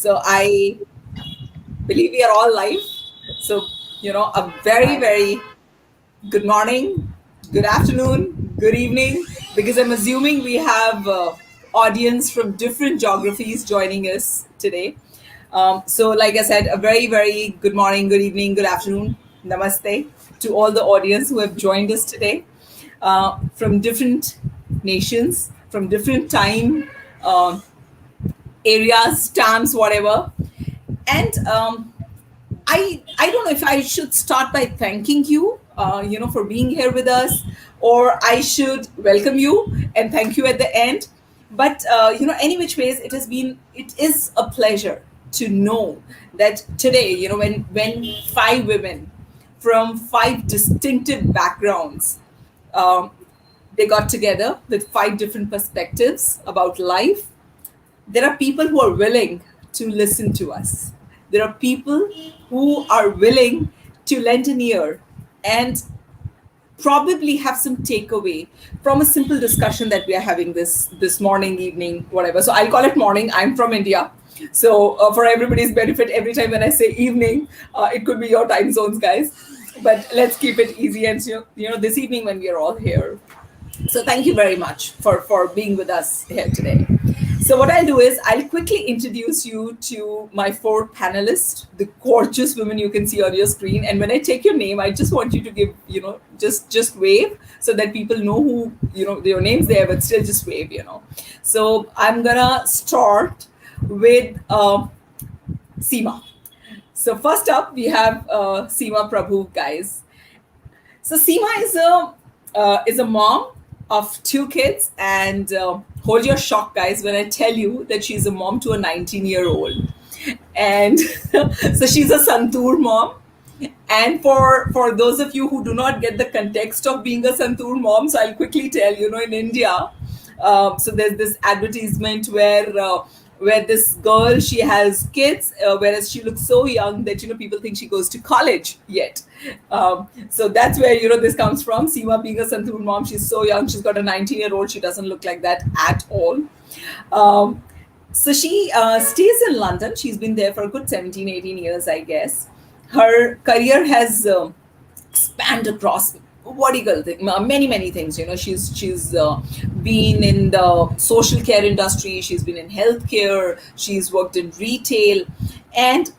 So I believe we are all live. So, a very, very good morning, good afternoon, good evening, because I'm assuming we have audience from different geographies joining us today. So, like I said, a very, very good morning, good evening, good afternoon, namaste to all the audience who have joined us today from different nations, from different time areas, stamps, whatever. And I don't know if I should start by thanking you, for being here with us, or I should welcome you and thank you at the end. But any which ways, it is a pleasure to know that today, when five women from five distinctive backgrounds, um, they got together with five different perspectives about life. There are people who are willing to listen to us. There are people who are willing to lend an ear and probably have some takeaway from a simple discussion that we are having this morning, evening, whatever. So I'll call it morning. I'm from India. So for everybody's benefit, every time when I say evening, it could be your time zones, guys. But let's keep it easy. And this evening when we are all here, so thank you very much for being with us here today. So what I'll do is I'll quickly introduce you to my four panelists, the gorgeous women you can see on your screen. And when I take your name, I just want you to give, just wave so that people know who, your name's there, but still just wave. So I'm gonna start with Seema. So first up, we have Seema Prabhu, guys. So Seema is a mom of two kids, and hold your shock, guys, when I tell you that she's a mom to a 19-year-old. And so she's a Santur mom. And for those of you who do not get the context of being a Santur mom, so I'll quickly tell, in India, so there's this advertisement where this girl, she has kids, whereas she looks so young that people think she goes to college yet. So that's where this comes from. Seema being a Santur mom, she's so young. She's got a 19-year-old. She doesn't look like that at all. So she stays in London. She's been there for a good 17, 18 years, I guess. Her career has spanned across many things. She's been in the social care industry. She's been in healthcare. She's worked in retail, and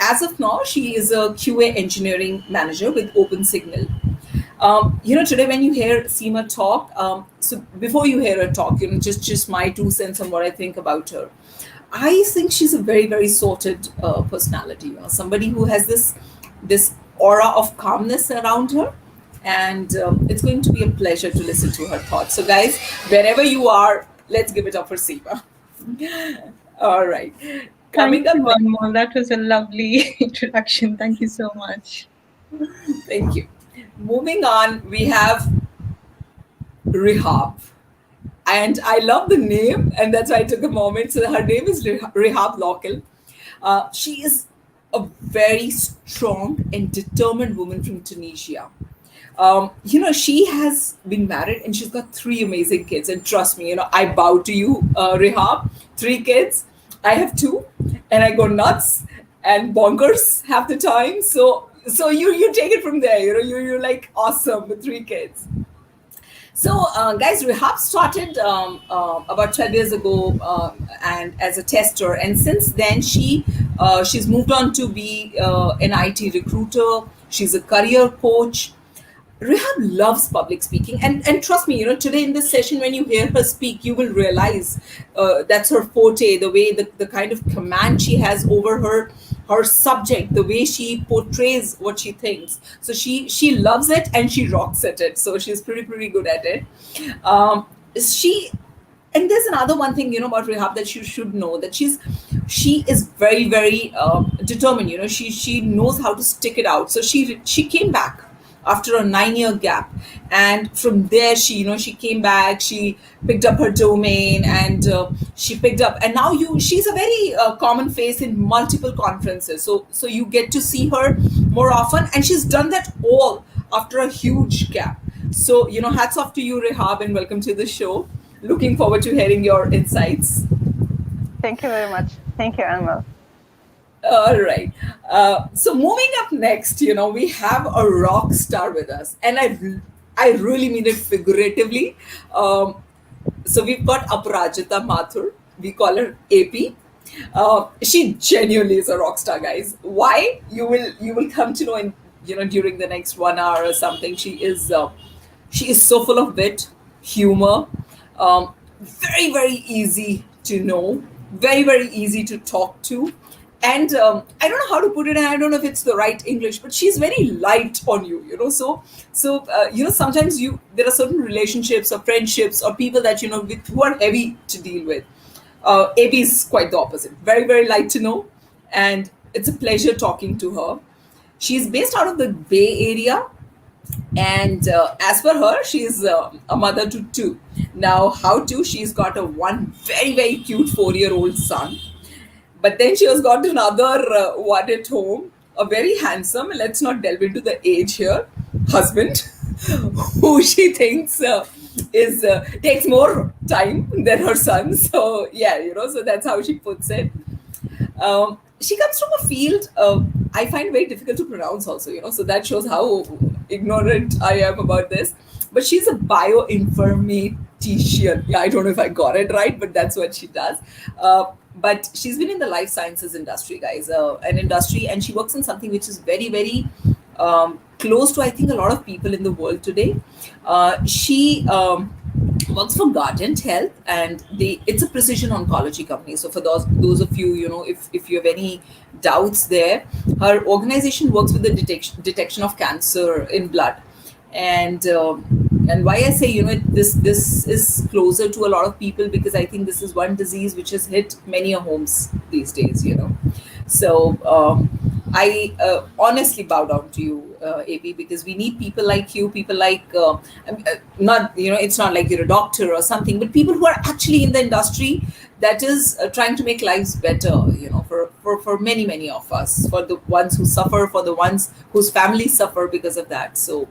as of now, she is a QA engineering manager with OpenSignal. Today when you hear Seema talk, so before you hear her talk, just my 2 cents on what I think about her. I think she's a very, very sorted personality. Somebody who has this aura of calmness around her, and it's going to be a pleasure to listen to her thoughts. So, guys, wherever you are, let's give it up for Seema. All right. Coming up, Anmol. That was a lovely introduction. Thank you so much. Thank you. Moving on, we have Rehab. And I love the name, and that's why I took a moment. So her name is Rehab Lokal. She is a very strong and determined woman from Tunisia. She has been married and she's got 3 amazing kids. And trust me, I bow to you, Rehab. 3 kids. I have 2, and I go nuts and bonkers half the time. So you take it from there. You're like awesome with 3 kids. So, guys, Rehab started about 12 years ago, and as a tester, and since then she's moved on to be an IT recruiter. She's a career coach. Rehab loves public speaking, and trust me, today in this session, when you hear her speak, you will realize that's her forte. The way the kind of command she has over her subject, the way she portrays what she thinks. So she loves it and she rocks at it. So she's pretty good at it. And there's another one thing about Rehab that you should know, that she is very, very determined. She knows how to stick it out. So she came back after a 9-year gap, and from there she came back. She picked up her domain, and she picked up, and now she's a very common face in multiple conferences. So you get to see her more often, and she's done that all after a huge gap. So hats off to you, Rehab, and welcome to the show. Looking forward to hearing your insights. Thank you very much. Thank you, Anmol. All right. So moving up next, we have a rock star with us, and I really mean it figuratively. Um, so we've got Aparajita Mathur. We call her AP. She genuinely is a rock star, guys. Why? You will come to know in during the next 1 hour or something. She is so full of wit, humor, very very easy to know, very very easy to talk to, and I don't know how to put it, and I don't know if it's the right English, but she's very light on you. Sometimes there are certain relationships or friendships or people that who are heavy to deal with. AB is quite the opposite, very very light to know, and it's a pleasure talking to her. She's based out of the Bay Area, and as per her, she's a mother to two. Now, how to? She's got a one very very cute 4-year-old son, but then she has got another one at home, a very handsome. Let's not delve into the age here. Husband, who she thinks is takes more time than her son. So yeah, so that's how she puts it. She comes from a field I find very difficult to pronounce also, so that shows how ignorant I am about this. But she's a bioinformatician. Yeah, I don't know if I got it right, but that's what she does. But she's been in the life sciences industry, guys, an industry, and she works in something which is very, very close to, I think, a lot of people in the world today. She works for Guardant Health, and it's a precision oncology company. So for those of you, if you have any doubts there, her organization works with the detection of cancer in blood. And why I say, this is closer to a lot of people, because I think this is one disease which has hit many a homes these days. So I honestly bow down to you, AP, because we need people like you, people like not, it's not like you're a doctor or something, but people who are actually in the industry that is trying to make lives better, for many many of us, for the ones who suffer, for the ones whose families suffer because of that. So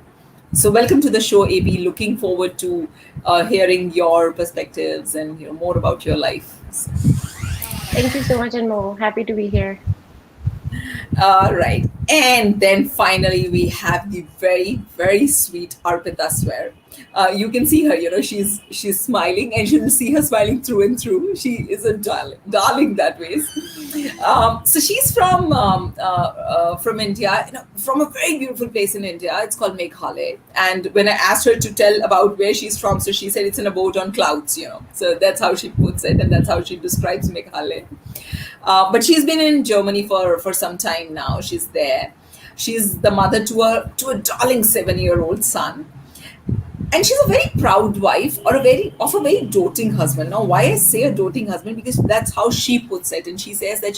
welcome to the show, AB. Looking forward to hearing your perspectives and more about your life. Thank you so much, Anmo. Happy to be here. All right. And then finally, we have the very, very sweet Arpita Swear. You can see her, she's smiling, and you'll see her smiling through and through. She is a darling that way. So she's from India, from a very beautiful place in India. It's called Meghalaya. And when I asked her to tell about where she's from, so she said it's in a boat on clouds, So that's how she puts it, and that's how she describes Meghalaya. But she's been in Germany for some time now. She's there. She's the mother to a darling 7-year-old son, and she's a very proud wife, or a very doting husband. Now, why I say a doting husband, because that's how she puts it, and she says that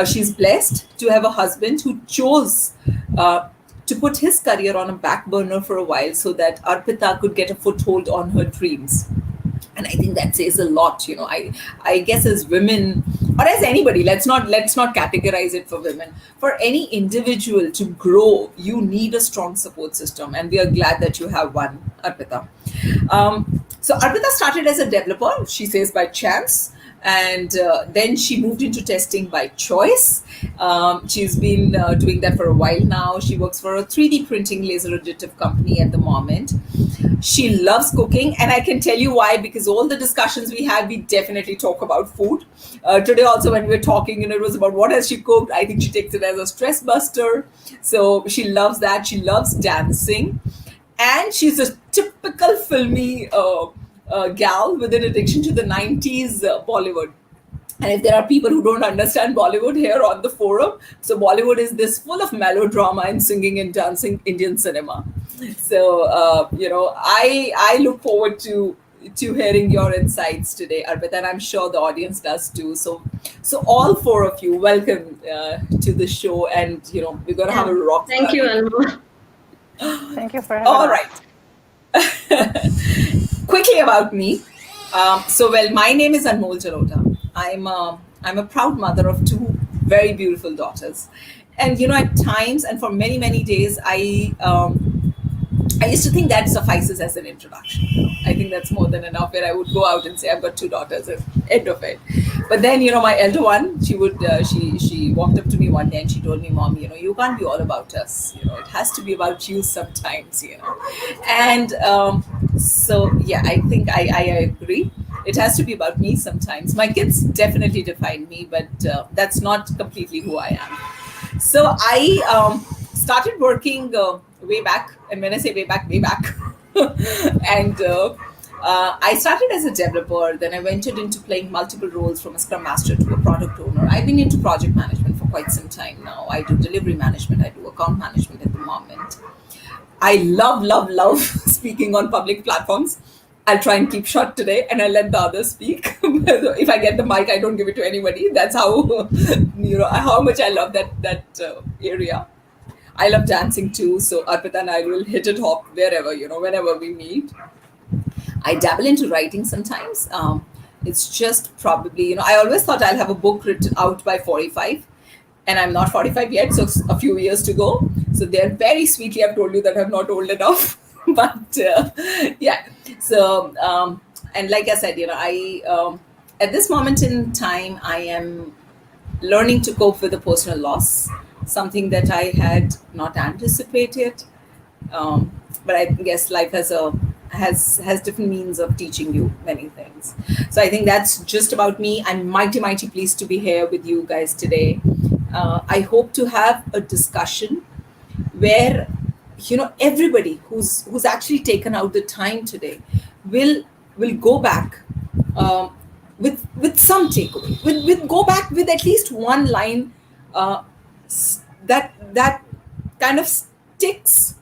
she's blessed to have a husband who chose to put his career on a back burner for a while, so that Arpita could get a foothold on her dreams. And I think that says a lot. I guess as women, or as anybody, let's not categorize it for women. For any individual to grow, you need a strong support system, and we are glad that you have one, Arpita. So Arpita started as a developer, she says, by chance, and then she moved into testing by choice. She's been doing that for a while now. She works for a 3D printing laser additive company at the moment. She loves cooking, and I can tell you why, because all the discussions we had, we definitely talk about food. Today also, when we were talking, it was about what has she cooked. I think she takes it as a stress buster. So she loves that. She loves dancing, and she's a typical filmy gal with an addiction to the 90s Bollywood. And if there are people who don't understand Bollywood here on the forum, so Bollywood is this full of melodrama and singing and dancing Indian cinema. So I look forward to hearing your insights today, Arpita, and I'm sure the audience does too. So all four of you, welcome to the show, and we're gonna have a rock. Thank you, Anmo. Thank you for having All us. right. Quickly about me. My name is Anmol Jalota. I'm a proud mother of two very beautiful daughters, and at times, and for many many days, I used to think that suffices as an introduction. I think that's more than enough. Where I would go out and say I've got two daughters, and end of it. But then my elder one, she walked up to me one day and she told me, "Mom, you can't be all about us. It has to be about you sometimes. And so yeah, I think I agree. It has to be about me sometimes. My kids definitely define me, but that's not completely who I am. So I started working way back, and when I say way back, and I started as a developer. Then I ventured into playing multiple roles, from a scrum master to a product owner. I've been into project management for quite some time now. I do delivery management. I do account management at the moment. I love speaking on public platforms. I'll try and keep short today, and I'll let the others speak. If I get the mic, I don't give it to anybody. That's how how much I love that area. I love dancing too, so Arpita and I will hit it hop wherever, whenever we meet. I dabble into writing sometimes. It's just probably, I always thought I'll have a book written out by 45, and I'm not 45 yet, so it's a few years to go. So they're very sweetly, I've told you that I'm not old enough. But yeah, so, and like I said, at this moment in time, I am learning to cope with a personal loss, something that I had not anticipated. But I guess life has different means of teaching you many things. So I think that's just about me. I'm mighty pleased to be here with you guys today. I hope to have a discussion where everybody who's actually taken out the time today will go back with some takeaway. With go back with at least one line that kind of sticks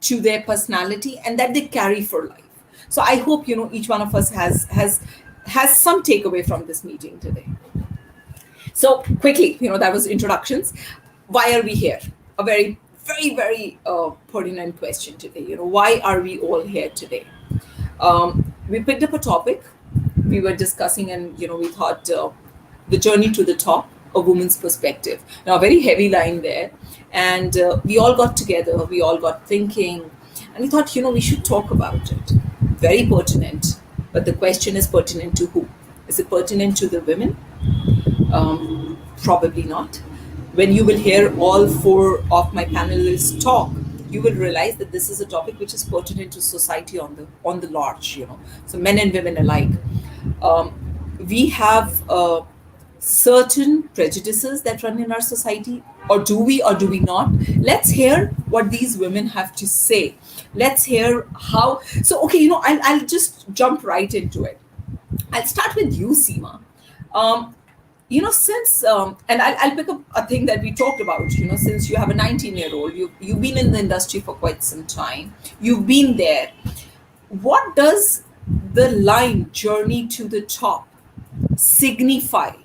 to their personality and that they carry for life. So I hope each one of us has some takeaway from this meeting today. So quickly, that was introductions. Why are we here? A very pertinent question today. Why are we all here today? We picked up a topic we were discussing, and we thought the journey to the top, a woman's perspective. Now, a very heavy line there, and we all got together. We all got thinking, and we thought, we should talk about it. Very pertinent, but the question is pertinent to who? Is it pertinent to the women? Probably not. When you will hear all four of my panelists talk, you will realize that this is a topic which is pertinent to society on the large. So men and women alike. We have certain prejudices that run in our society, or do we not? Let's hear what these women have to say. Let's hear how. So okay, I'll just jump right into it. I'll start with you, Seema. Since and I'll pick up a thing that we talked about. Since you have a 19-year-old, you've been in the industry for quite some time. You've been there. What does the line "journey to the top" signify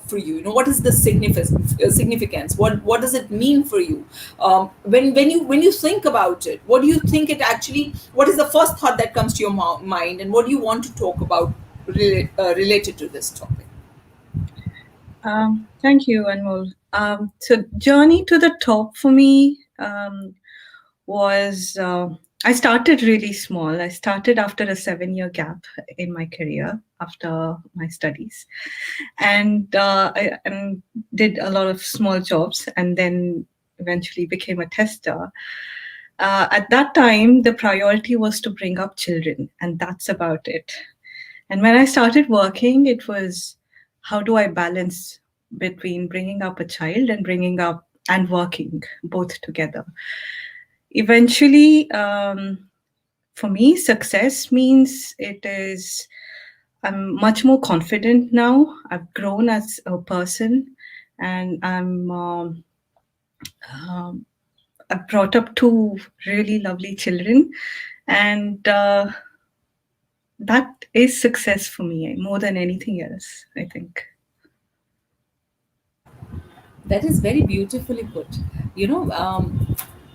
for you? What is the significance? What does it mean for you? When you think about it, what do you think it actually? What is the first thought that comes to your mind, and what do you want to talk about related to this topic? Thank you, Anmol. So, journey to the top for me was I started really small. I started after a 7-year gap in my career after my studies, and I did a lot of small jobs, and then eventually became a tester. At that time, the priority was to bring up children, and that's about it. And when I started working, it was, how do I balance between bringing up a child and bringing up and working both together? Eventually, for me, success means I'm much more confident now. I've grown as a person, and I've brought up two really lovely children, and that is success for me more than anything else, I think. That is very beautifully put.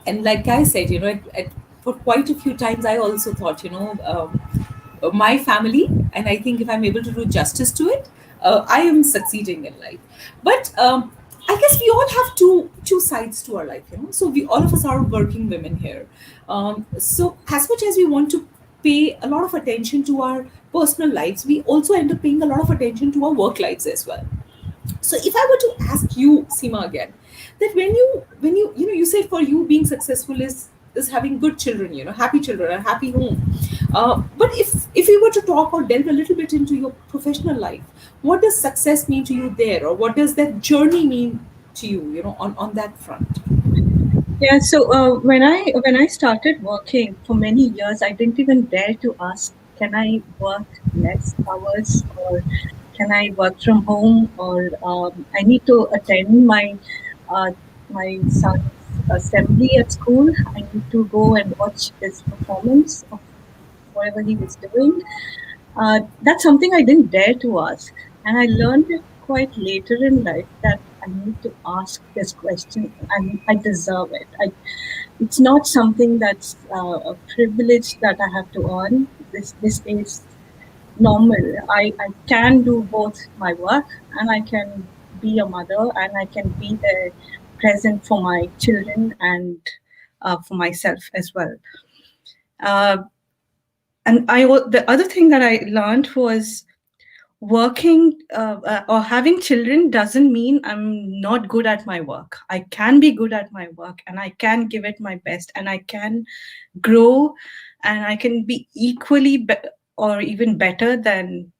And like I said, for quite a few times, I also thought, my family, and I think if I'm able to do justice to it, I am succeeding in life. But I guess we all have two sides to our life, So we all of us are working women here. So as much as we want to pay a lot of attention to our personal lives, we also end up paying a lot of attention to our work lives as well. So if I were to ask you, Seema, again, that when you said for you being successful is having good children, happy children, a happy home. But if we were to talk or delve a little bit into your professional life, what does success mean to you there, or what does that journey mean to you, on that front? Yeah, so when I started working for many years, I didn't even dare to ask, can I work less hours, or can I work from home, or I need to attend uh, my son's assembly at school. I need to go and watch his performance of whatever he was doing. That's something I didn't dare to ask. And I learned it quite later in life that I need to ask this question and I deserve it. It's not something that's a privilege that I have to earn. This is normal. I can do both my work and I can be a mother and I can be there present for my children and for myself as well. Uh, the other thing that I learned was working or having children doesn't mean I'm not good at my work. I can be good at my work and I can give it my best and I can grow and I can be equally or even better than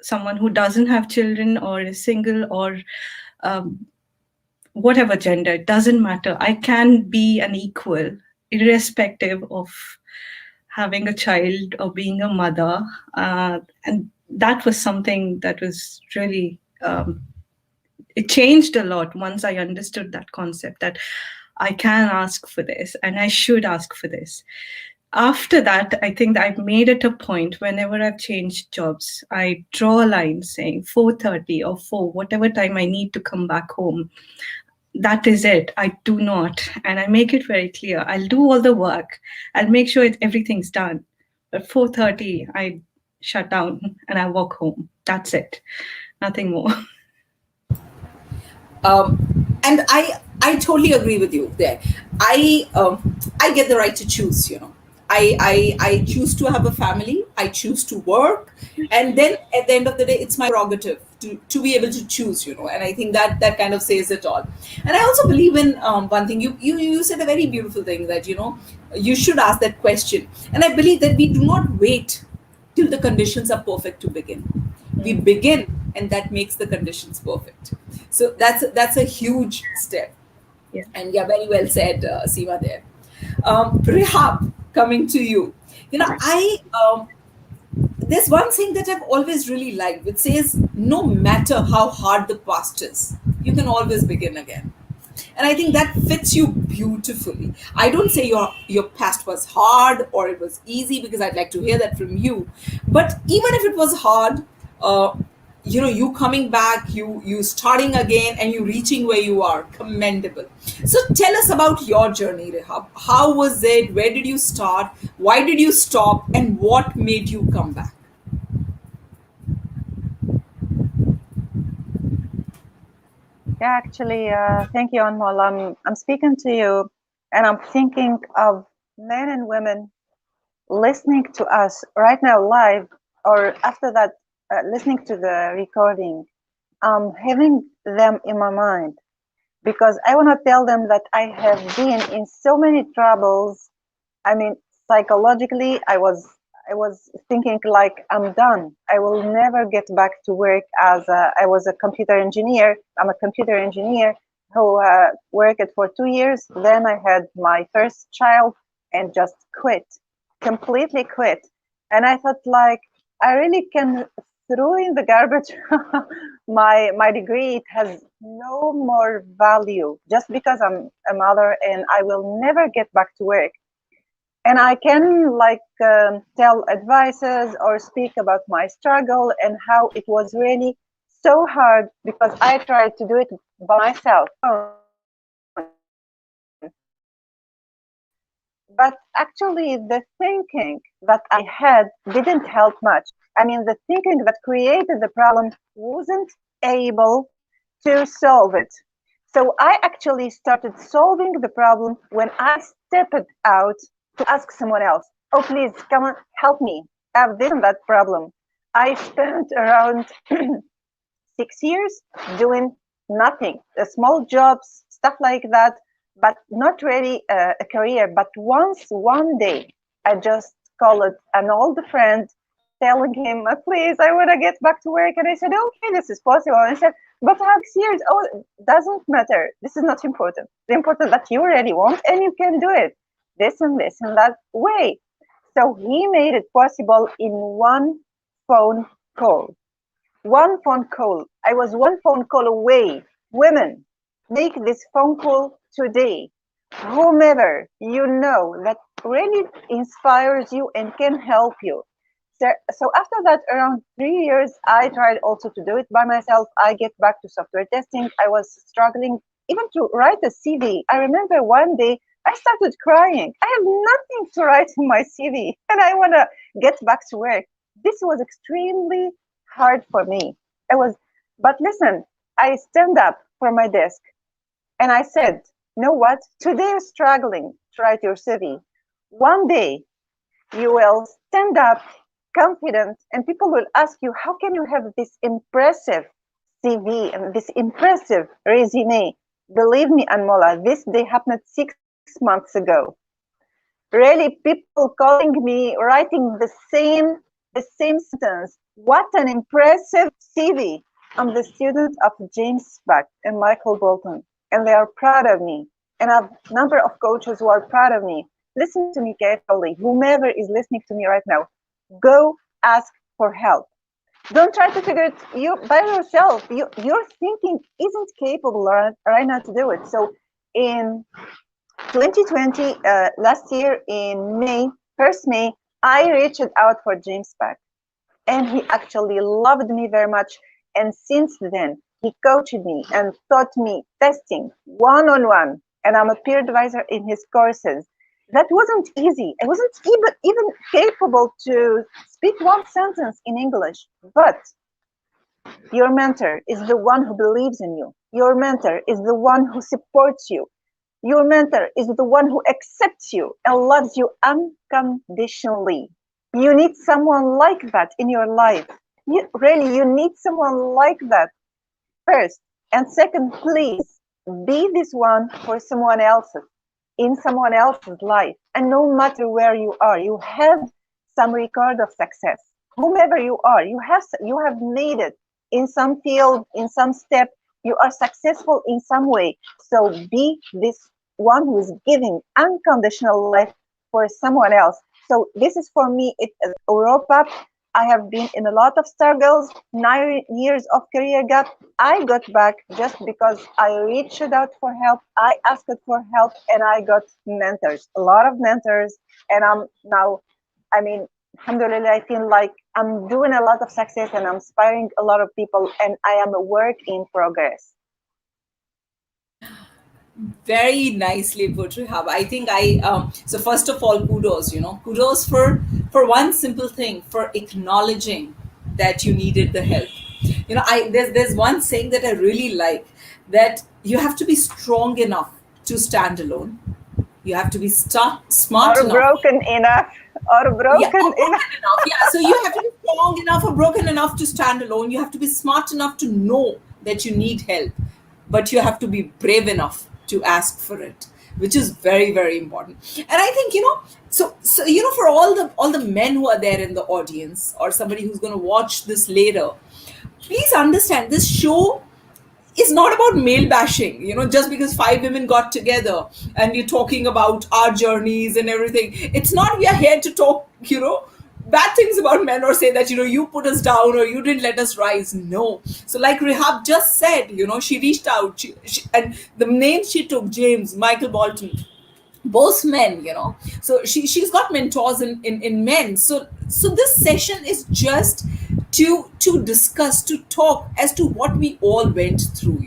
someone who doesn't have children or is single or um, whatever gender. It doesn't matter. I can be an equal irrespective of having a child or being a mother. And that was something that was really, it changed a lot once I understood that concept that I can ask for this and I should ask for this. After that, I think I've made it a point whenever I've changed jobs, I draw a line saying 4:30 or 4, whatever time I need to come back home. That is it. I do not. And I make it very clear. I'll do all the work. I'll make sure everything's done. But 4:30, I shut down and I walk home. That's it. Nothing more. And I totally agree with you there. I get the right to choose. I choose to have a family. I choose to work, and then at the end of the day, it's my prerogative to be able to choose. And I think that kind of says it all. And I also believe in one thing. You said a very beautiful thing that you should ask that question, and I believe that we do not wait till the conditions are perfect to begin. We begin, and that makes the conditions perfect. So that's a huge step. Yeah. And yeah, very well said, Seema there. Rehab, coming to you. I There's one thing that I've always really liked, which says no matter how hard the past is, you can always begin again. And I think that fits you beautifully. I don't say your past was hard or it was easy, because I'd like to hear that from you. But even if it was hard, uh, you coming back, you starting again, and you reaching where you are, commendable. So tell us about your journey, Rehab. How was it? Where did you start? Why did you stop? And what made you come back? Yeah, actually, thank you, Anmol. I'm speaking to you, and I'm thinking of men and women listening to us right now live, or after that, listening to the recording. Having them in my mind because I want to tell them that I have been in so many troubles. I mean, psychologically, I was thinking like I'm done. I will never get back to work as I was a computer engineer. I'm a computer engineer who worked for 2 years. Then I had my first child and just quit, completely quit. And I thought like I really can throw in the garbage my degree. It has no more value just because I'm a mother and I will never get back to work, and I can like tell advices or speak about my struggle and how it was really so hard because I tried to do it by myself. But actually, the thinking that I had didn't help much. I mean, the thinking that created the problem wasn't able to solve it. So I actually started solving the problem when I stepped out to ask someone else, oh, please come on, help me. I have this and that problem. I spent around 6 years doing nothing, small jobs, stuff like that, but not really a career. But one day, I just called an old friend, telling him, please, I want to get back to work. And I said, okay, this is possible. And I said, but I have 6 years. Oh, it doesn't matter. This is not important. The important that you really want and you can do it this and this and that way. So he made it possible in one phone call. One phone call. I was one phone call away. Women, make this phone call today. Whomever you know that really inspires you and can help you. So after that, around 3 years, I tried also to do it by myself. I get back to software testing. I was struggling even to write a CV. I remember one day I started crying. I have nothing to write in my CV and I want to get back to work. This was extremely hard for me. But listen, I stand up from my desk and I said, you know what? Today you're struggling to write your CV. One day you will stand up confident and people will ask you, how can you have this impressive CV and this impressive resume? Believe me, Anmola, this day happened 6 months ago. Really, people calling me, writing the same sentence. What an impressive CV. I'm the student of James Beck and Michael Bolton, and they are proud of me. And I have a number of coaches who are proud of me. Listen to me carefully. Whomever is listening to me right now, go ask for help. Don't try to figure it by yourself. Your thinking isn't capable right now to do it. So in 2020, last year in May, 1st May, I reached out for James Beck. And he actually loved me very much. And since then, he coached me and taught me testing one-on-one. And I'm a peer advisor in his courses. That wasn't easy. I wasn't even capable to speak one sentence in English. But your mentor is the one who believes in you. Your mentor is the one who supports you. Your mentor is the one who accepts you and loves you unconditionally. You need someone like that in your life. You need someone like that first. And second, please be this one for someone else's, in someone else's life. And no matter where you are, you have some record of success. Whomever you are, you have made it in some field, in some step. You are successful in some way. So be this one who is giving unconditional life for someone else. So this is for me, it's Europa. I have been in a lot of struggles, 9 years of career gap. I got back just because I reached out for help. I asked for help and I got mentors, a lot of mentors. And I'm now, alhamdulillah, I feel like I'm doing a lot of success and I'm inspiring a lot of people, and I am a work in progress. Very nicely put, Rehab. I think so first of all, kudos for one simple thing, for acknowledging that you needed the help. There's one saying that I really like, that you have to be strong enough to stand alone. You have to be smart or enough. Broken enough. Yeah, so you have to be strong enough or broken enough to stand alone. You have to be smart enough to know that you need help, but you have to be brave enough to ask for it, which is very, very important. And I think, so for all the men who are there in the audience, or somebody who's going to watch this later, please understand, this show is not about male bashing, just because 5 women got together and you're talking about our journeys and everything. It's not, we are here to talk, bad things about men, or say that, you put us down or you didn't let us rise. No. So like Rehab just said, she reached out, and the names she took, James, Michael Bolton, both men, so she's got mentors in men. So this session is just to discuss, to talk as to what we all went through.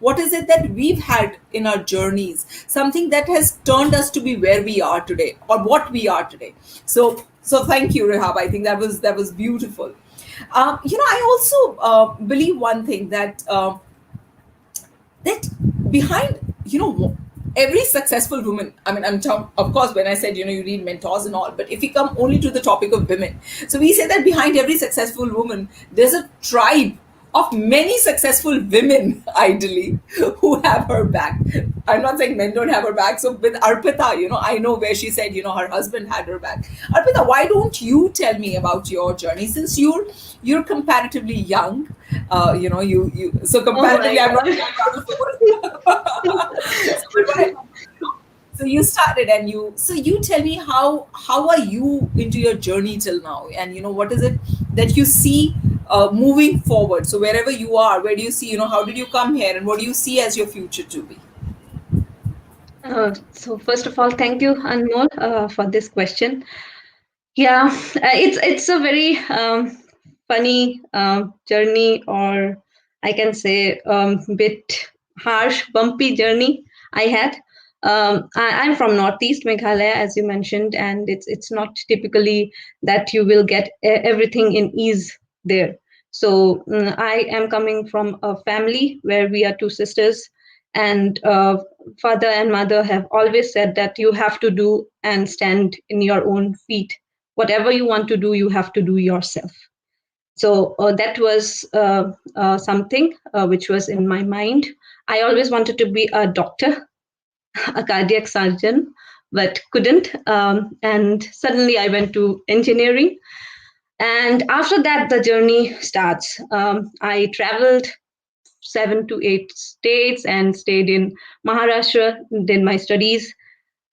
What is it that we've had in our journeys, something that has turned us to be where we are today, or what we are today. So thank you, Rehab. I think that was beautiful. I also believe one thing, that behind, every successful woman, I mean, of course, when I said, you read mentors and all, but if we come only to the topic of women, so we say that behind every successful woman there's a tribe of many successful women, ideally, who have her back. I'm not saying men don't have her back. So with Arpita, I know where she said, her husband had her back. Arpita, why don't you tell me about your journey, since you're comparatively young? You so Oh my comparatively, I'm not God. saying you're so, but so you started, and you tell me how are you into your journey till now, and what is it that you see moving forward? So wherever you are, where do you see, how did you come here, and what do you see as your future to be? So first of all, thank you, Anmol, for this question. Yeah, it's a very funny journey, or I can say bit harsh, bumpy journey I had. I'm from Northeast Meghalaya, as you mentioned, and it's not typically that you will get everything in ease there. So I am coming from a family where we are two sisters, and father and mother have always said that you have to do and stand in your own feet. Whatever you want to do, you have to do yourself. So that was something which was in my mind. I always wanted to be a doctor, a cardiac surgeon, but couldn't. And suddenly I went to engineering. And after that, the journey starts. I traveled 7 to 8 states and stayed in Maharashtra, did my studies,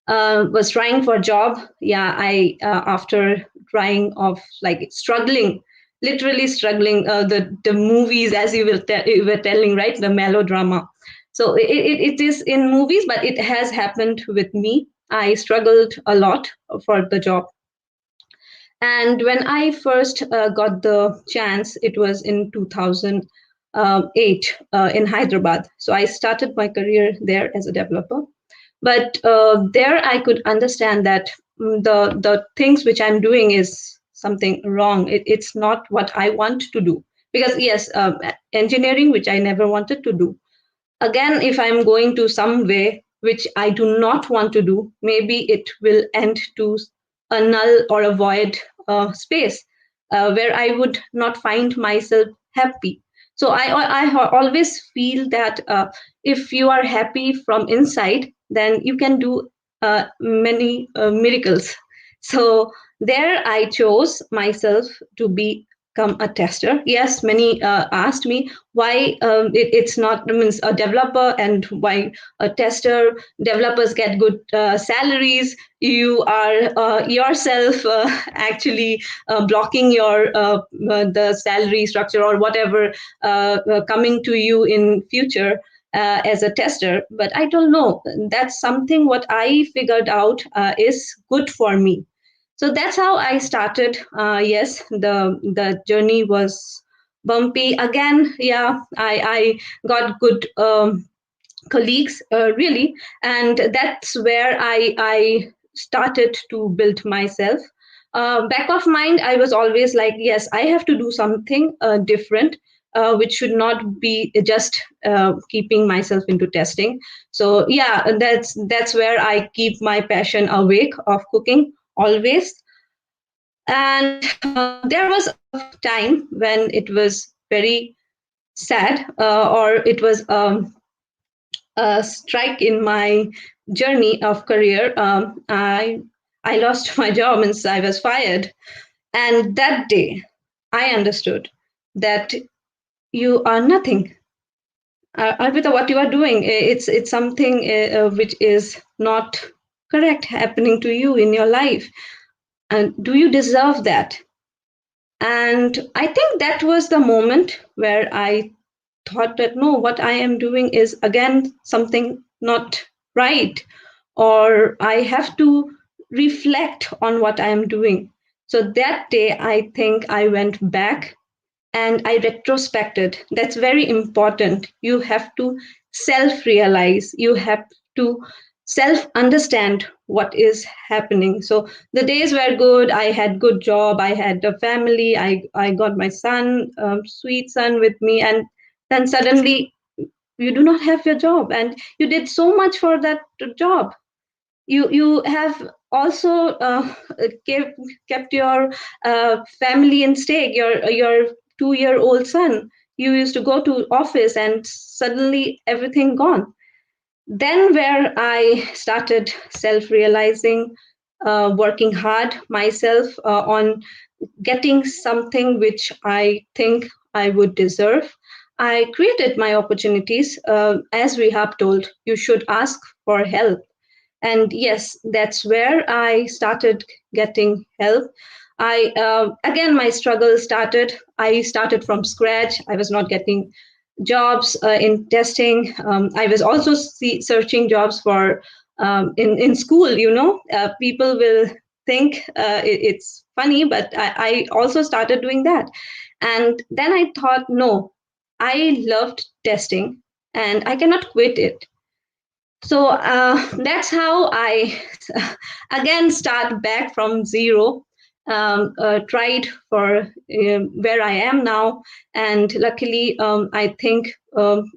was trying for a job. Yeah, I after trying of like struggling, literally struggling. The movies, as you were telling, right, the melodrama. So it is in movies, but it has happened with me. I struggled a lot for the job, and when I first got the chance, it was in 2008 in Hyderabad. So I started my career there as a developer. But there I could understand that the things which I'm doing is something wrong. It's not what I want to do. Because yes, engineering, which I never wanted to do, again, if I'm going to some way which I do not want to do, maybe it will end to a null or a void space where I would not find myself happy. So I always feel that if you are happy from inside, then you can do many miracles. So there I chose myself to become a tester. Yes, many asked me why it's not means a developer, and why a tester. Developers get good salaries. You are yourself actually blocking your the salary structure or whatever coming to you in future as a tester. But I don't know, that's something what I figured out is good for me. So that's how I started. Yes, the journey was bumpy again. Yeah, I got good colleagues, really, and that's where I started to build myself. Back of mind, I was always like, yes, I have to do something different, which should not be just keeping myself into testing. So yeah, that's where I keep my passion awake of cooking always. And there was a time when it was very sad, or it was a strike in my journey of career. I lost my job and I was fired. And that day, I understood that you are nothing. Arpita, what you are doing, it's something which is not correct happening to you in your life. And do you deserve that? And I think that was the moment where I thought that no, what I am doing is again something not right, or I have to reflect on what I am doing. So that day, I think I went back and I retrospected. That's very important. You have to self realize, you have to self understand what is happening. So the days were good. I had good job, I had a family, I got my son, sweet son with me, and then suddenly you do not have your job, and you did so much for that job. You have also kept your family in stake. Your 2-year-old son, you used to go to office, and suddenly everything gone. Then where I started self realizing, working hard myself on getting something which I think I would deserve. I created my opportunities. As we have told, you should ask for help. And yes, that's where I started getting help. I again, my struggle started. I started from scratch. I was not getting jobs in testing. I was also searching jobs for in school. People will think it's funny, but I also started doing that. And then I thought, no, I loved testing, and I cannot quit it. So that's how I again start back from zero. Tried for where I am now, and luckily, I think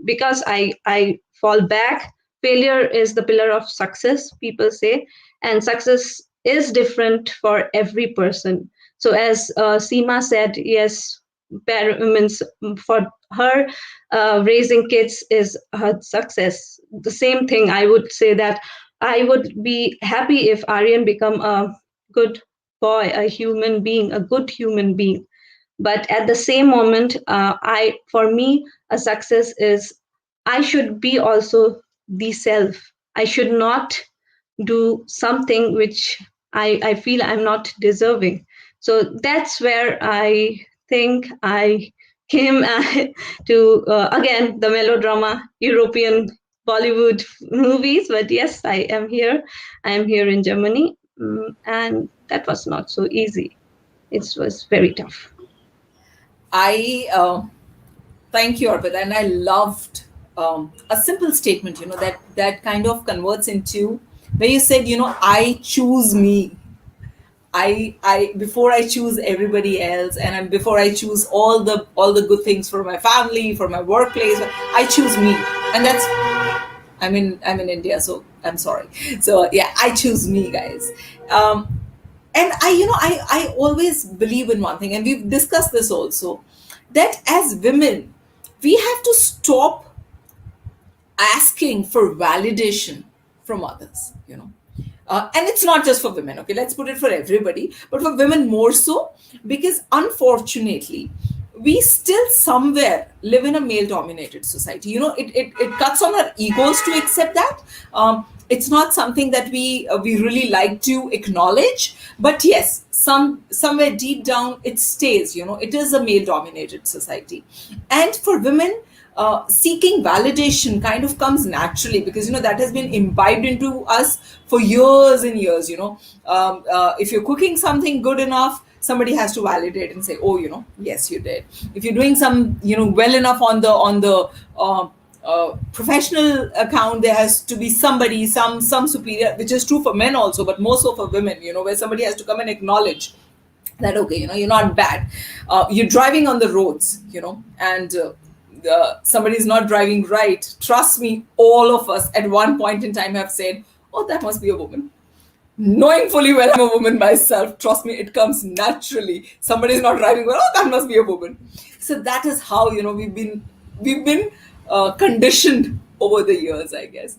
because I fall back. Failure is the pillar of success, people say, and success is different for every person. So as Seema said, yes, means for her, raising kids is her success. The same thing, I would say that I would be happy if Aryan become a good boy, a human being, a good human being. But at the same moment, for me, a success is I should be also the self. I should not do something which I feel I'm not deserving. So that's where I think I came to, again, the melodrama, European Bollywood movies. But yes, I am here. I am here in Germany. And that was not so easy. It was very tough. I thank you, Arpita, and I loved a simple statement. That kind of converts into where you said, I choose me. I before I choose everybody else, and before I choose all the good things for my family, for my workplace, I choose me, and that's I'm in India, so I'm sorry. So yeah, I choose me, guys. And I always believe in one thing, and we've discussed this also, that as women, we have to stop asking for validation from others. And it's not just for women, okay, let's put it for everybody, but for women more so, because unfortunately we still somewhere live in a male dominated society. It cuts on our egos to accept that. It's not something that we really like to acknowledge, but yes, somewhere deep down it stays. It is a male dominated society, and for women, seeking validation kind of comes naturally, because that has been imbibed into us for years and years. If you're cooking something good enough, somebody has to validate and say, oh, yes, you did. If you're doing some, well enough on the professional account, there has to be somebody, some superior, which is true for men also, but more so for women, where somebody has to come and acknowledge that, okay, you're not bad. You're driving on the roads, and somebody's not driving right. Trust me, all of us at one point in time have said, oh, that must be a woman. Knowing fully well I'm a woman myself, trust me, it comes naturally. Somebody's not driving well, oh, that must be a woman. So that is how we've been conditioned over the years, I guess.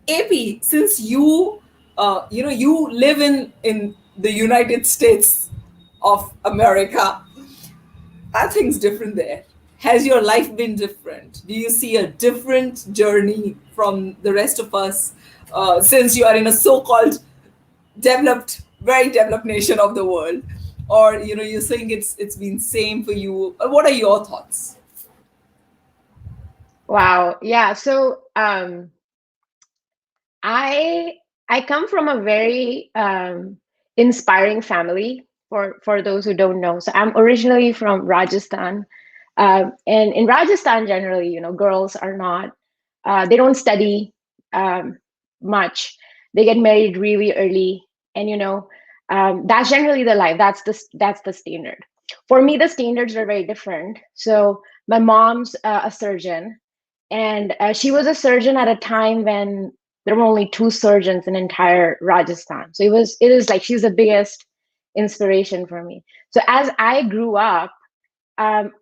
AP, since you live in the United States of America, are things different there? Has your life been different? Do you see a different journey from the rest of us, since you are in a so-called developed, very developed nation of the world? Or you're saying it's been same for you? What are your thoughts? Wow. Yeah. So I I come from a very inspiring family. For those who don't know, so I'm originally from Rajasthan, and in Rajasthan, generally, girls are not they don't study much. They get married really early, and that's generally the life. That's the standard. For me, the standards are very different. So my mom's a surgeon, And she was a surgeon at a time when there were only 2 surgeons in entire Rajasthan. So it is like she's the biggest inspiration for me. So as I grew up,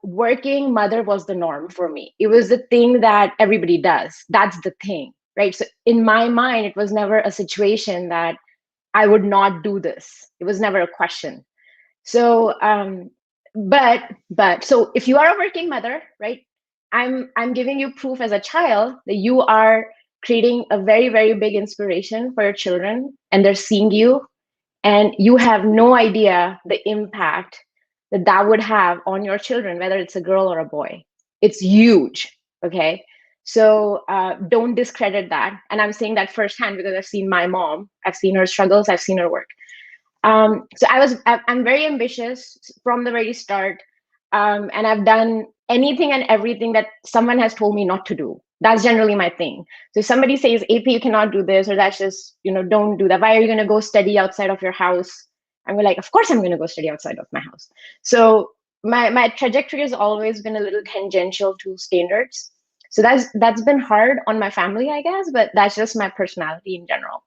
working mother was the norm for me. It was the thing that everybody does. That's the thing, right? So in my mind, it was never a situation that I would not do this. It was never a question. So, so if you are a working mother, right? I'm giving you proof as a child that you are creating a very, very big inspiration for your children, and they're seeing you, and you have no idea the impact that that would have on your children, whether it's a girl or a boy. It's huge. Okay. So don't discredit that. And I'm saying that firsthand because I've seen my mom, I've seen her struggles, I've seen her work. So I'm very ambitious from the very start. And I've done anything and everything that someone has told me not to do. That's generally my thing. So if somebody says, AP, you cannot do this, or that's just, don't do that. Why are you going to go study outside of your house? I'm like, of course I'm going to go study outside of my house. So my trajectory has always been a little tangential to standards. So that's been hard on my family, I guess, but that's just my personality in general.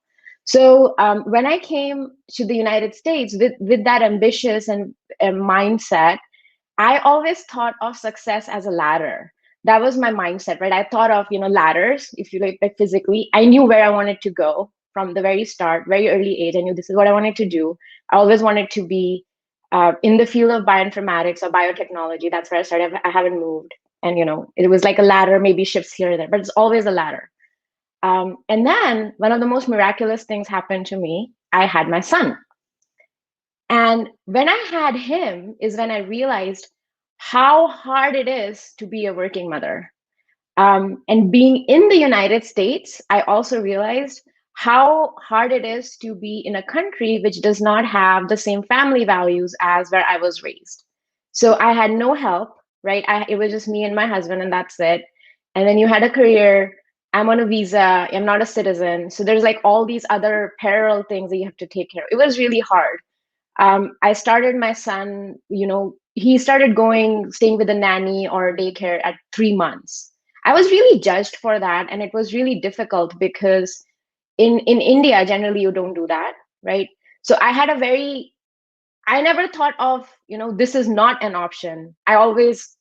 So when I came to the United States with that ambitious and mindset, I always thought of success as a ladder. That was my mindset, right? I thought of, ladders, if you like physically. I knew where I wanted to go from the very start, very early age. I knew this is what I wanted to do. I always wanted to be in the field of bioinformatics or biotechnology. That's where I started. I haven't moved. And, it was like a ladder, maybe shifts here or there, but it's always a ladder. And then one of the most miraculous things happened to me. I had my son. And when I had him is when I realized how hard it is to be a working mother. And being in the United States, I also realized how hard it is to be in a country which does not have the same family values as where I was raised. So I had no help, right? It was just me and my husband, and that's it. And then you had a career. I'm on a visa. I'm not a citizen. So there's like all these other parallel things that you have to take care of. It was really hard. I started my son, he started staying with a nanny or daycare at 3 months. I was really judged for that. And it was really difficult because in India, generally, you don't do that, right? So I never thought of, this is not an option. I always,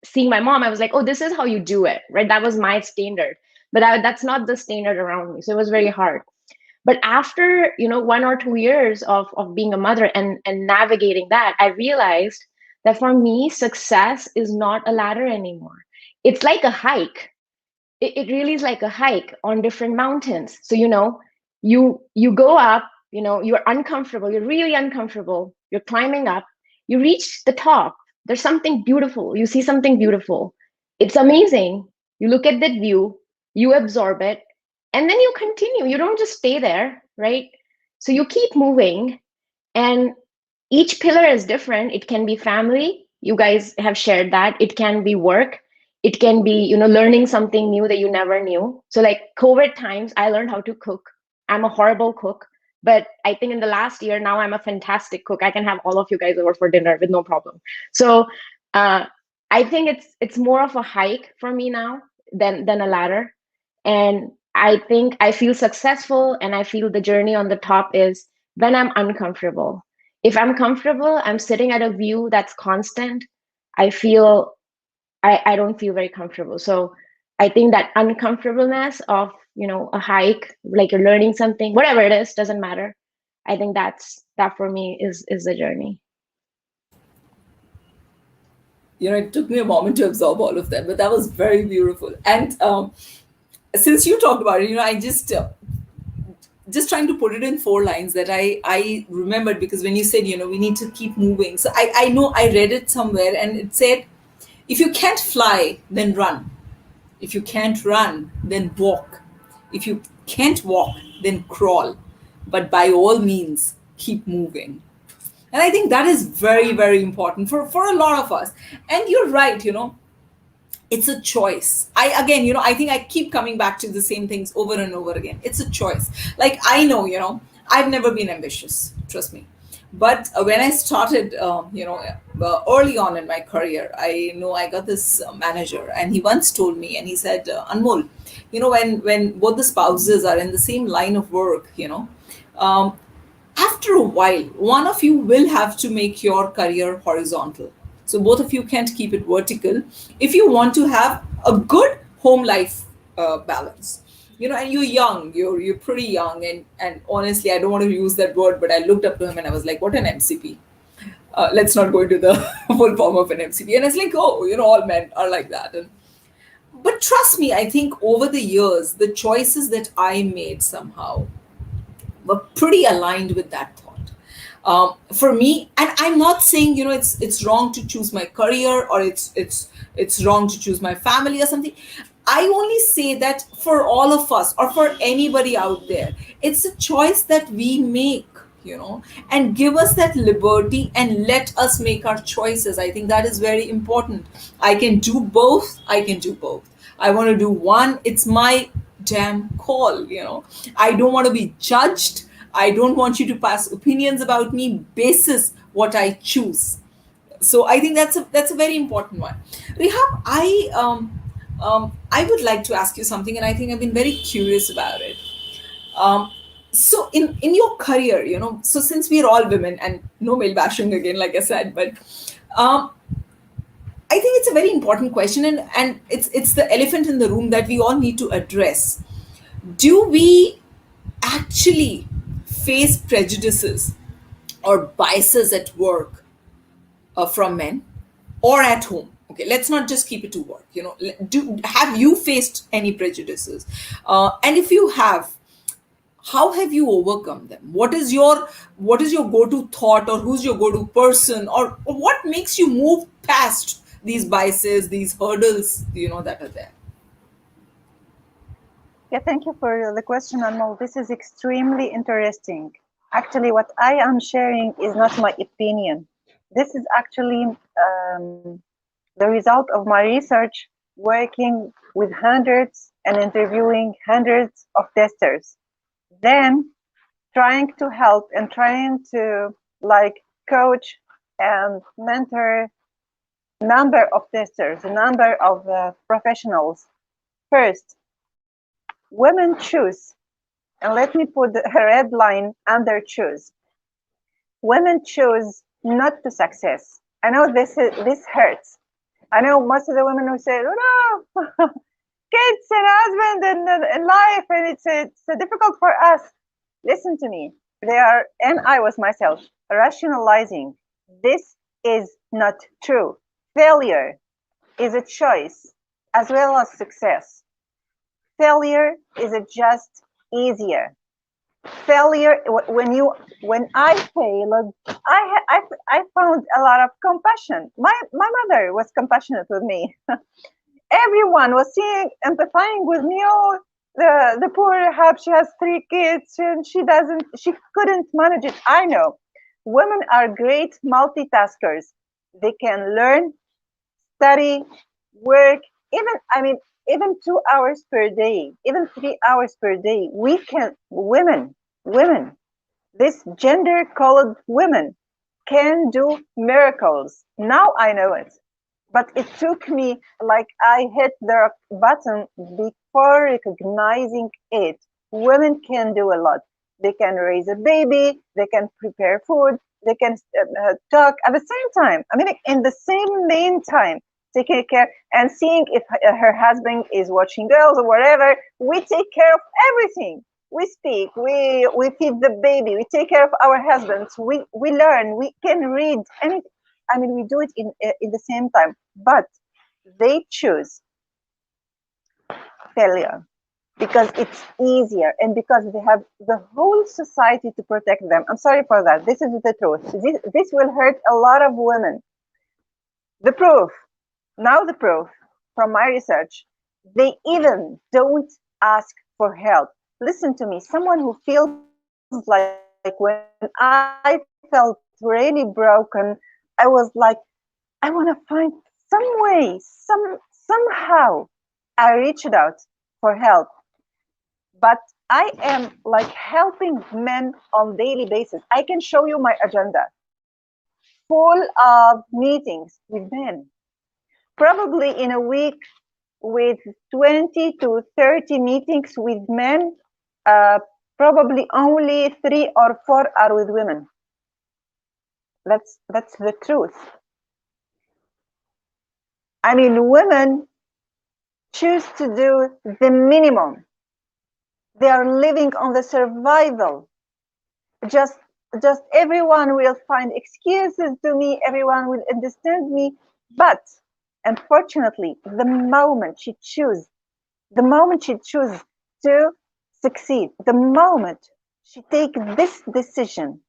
seeing my mom, I was like, oh, this is how you do it, right? That was my standard. But that's not the standard around me. So it was very hard. But after 1 or 2 years of being a mother and navigating that, I realized that for me, success is not a ladder anymore. It's like a hike. It really is like a hike on different mountains. So you go up, you're uncomfortable, you're really uncomfortable, you're climbing up, you reach the top, there's something beautiful, you see something beautiful, it's amazing, you look at that view, you absorb it, and then you continue. You don't just stay there, right? So you keep moving, and each pillar is different. It can be family. You guys have shared that. It can be work. It can be, learning something new that you never knew. So like COVID times, I learned how to cook. I'm a horrible cook, but I think in the last year, now I'm a fantastic cook. I can have all of you guys over for dinner with no problem. So I think it's more of a hike for me now than a ladder. And I think I feel successful, and I feel the journey on the top is when I'm uncomfortable. If I'm comfortable, I'm sitting at a view that's constant, I don't feel very comfortable. So I think that uncomfortableness of, a hike, like you're learning something, whatever it is, doesn't matter. I think that for me is the journey. It took me a moment to absorb all of that, but that was very beautiful. And since you talked about it, I just trying to put it in 4 lines that I remembered, because when you said, we need to keep moving. So I know I read it somewhere, and it said, if you can't fly, then run. If you can't run, then walk. If you can't walk, then crawl. But by all means, keep moving. And I think that is very, very important for a lot of us. And you're right, it's a choice. I think I keep coming back to the same things over and over again. It's a choice. Like, I know, I've never been ambitious, trust me. But when I started, early on in my career, I know I got this manager, and he once told me, and he said, Anmol, when both the spouses are in the same line of work, um, after a while, one of you will have to make your career horizontal. So both of you can't keep it vertical if you want to have a good home life balance. And you're young, you're pretty young, and honestly, I don't want to use that word, but I looked up to him and I was like, what an MCP. Let's not go into the full form of an MCP. And it's like, oh, all men are like that. But trust me, I think over the years, the choices that I made somehow were pretty aligned with that thought. For me, and I'm not saying it's wrong to choose my career, or it's wrong to choose my family or something. I only say that for all of us, or for anybody out there, it's a choice that we make, and give us that liberty and let us make our choices. I think that is very important. I can do both. I want to do one. It's my damn call. I don't want to be judged. I don't want you to pass opinions about me basis what I choose. So I think that's a very important one. Rehab, I would like to ask you something, and I think I've been very curious about it. um, so in your career, so since we're all women, and no male bashing again, like I said, but um, I think it's a very important question, and it's the elephant in the room that we all need to address. Do we actually face prejudices or biases at work, from men, or at home? Okay, let's not just keep it to work. Do have you faced any prejudices, and if you have, how have you overcome them? What is your go-to thought, or who's your go-to person, or what makes you move past these biases, these hurdles, that are there? Yeah, thank you for the question, Anmol. This is extremely interesting. Actually, what I am sharing is not my opinion. This is actually the result of my research working with hundreds and interviewing hundreds of testers. Then trying to help and trying to like coach and mentor number of testers, a number of professionals. First, women choose, and let me put a red line under choose. Women choose not to success. I know this hurts. I know most of the women who say, "Oh no, kids and husband and life, and it's difficult for us." Listen to me. They are, and I was myself rationalizing. This is not true. Failure is a choice as well as success. Failure is a just easier. Failure when I failed, I found a lot of compassion. My mother was compassionate with me. Everyone was seeing, empathizing with me. Oh, the poor Rahab, she has 3 kids and she couldn't manage it. I know women are great multitaskers. They can learn, study, work, even 2 hours per day, even 3 hours per day. We can, women, this gender colored women can do miracles. Now I know it. But it took me, like, I hit the button before recognizing it. Women can do a lot. They can raise a baby, they can prepare food, they can talk at the same time. I mean, in the same main time, taking care and seeing if her husband is watching girls or whatever. We take care of everything. We speak, we feed the baby, we take care of our husbands, we learn, we can read, and we do it in the same time. But they choose failure because it's easier and because they have the whole society to protect them. I'm sorry for that. This is the truth. This will hurt a lot of women. The proof, now the proof from my research, they even don't ask for help. Listen to me, someone who feels like when I felt really broken, I was like, I want to find some way, somehow I reached out for help. but I am like helping men on daily basis. I can show you my agenda full of meetings with men, probably in a week with 20 to 30 meetings with men. Probably only 3 or 4 are with women. That's the truth. I mean, women choose to do the minimum. They are living on the survival. Just everyone will find excuses to me. Everyone will understand me. But unfortunately, the moment she chooses to succeed, the moment she takes this decision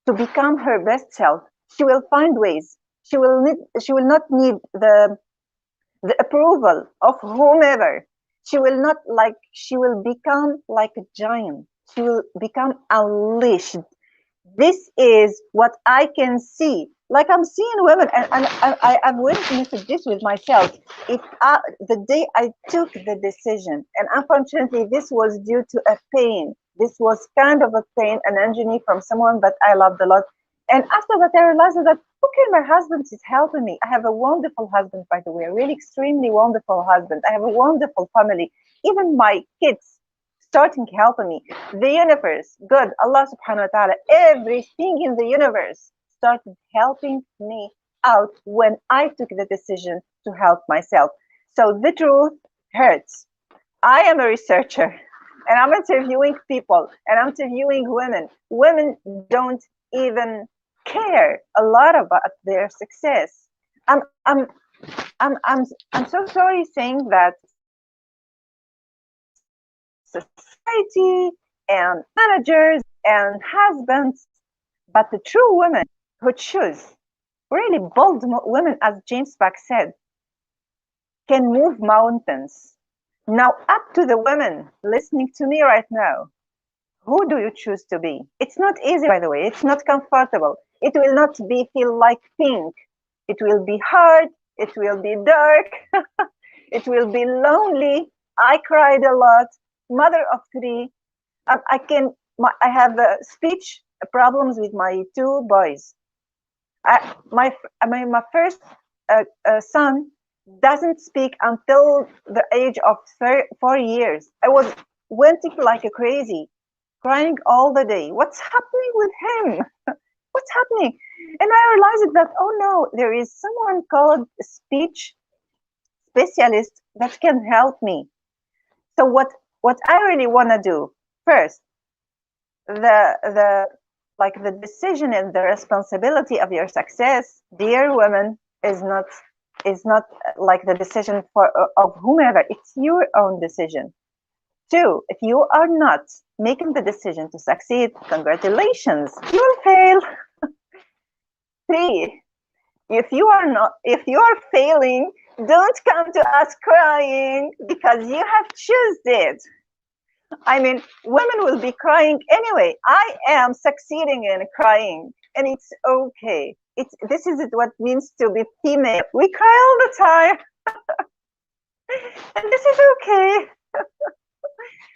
to become her best self, she will find ways. She will not need the approval of whomever. She will become like a giant. She will become unleashed. This is what I can see. Like I'm seeing women, and I've witnessed this with myself. The day I took the decision, and unfortunately, this was due to a pain. This was kind of a pain, an injury from someone that I loved a lot. And after that, I realized that, okay, my husband is helping me. I have a wonderful husband, by the way, a really extremely wonderful husband. I have a wonderful family. Even my kids starting helping me. The universe, God, Allah subhanahu wa ta'ala, everything in the universe started helping me out when I took the decision to help myself. So the truth hurts. I am a researcher and I'm interviewing people and I'm interviewing women. Women don't even care a lot about their success. I'm so sorry saying that society and managers and husbands, but the true women who choose, really bold women, as James Pack said, can move mountains. Now, up to the women listening to me right now, who do you choose to be? It's not easy, by the way. It's not comfortable. It will not feel like pink. It will be hard. It will be dark. It will be lonely. I cried a lot. Mother of 3. I have speech problems with my 2 boys. My first son doesn't speak until the age of 4 years. I was venting like a crazy, crying all the day. What's happening with him? What's happening? And I realized that, oh no, there is someone called a speech specialist that can help me. So what I really want to do first, the decision and the responsibility of your success, dear women, is not like the decision of whomever. It's your own decision. 2, if you are not making the decision to succeed, congratulations, you will fail. 3, if you are failing, don't come to us crying because you have chosen it. I mean, women will be crying anyway. I am succeeding in crying, and it's okay. This is what it means to be female. We cry all the time, and this is okay.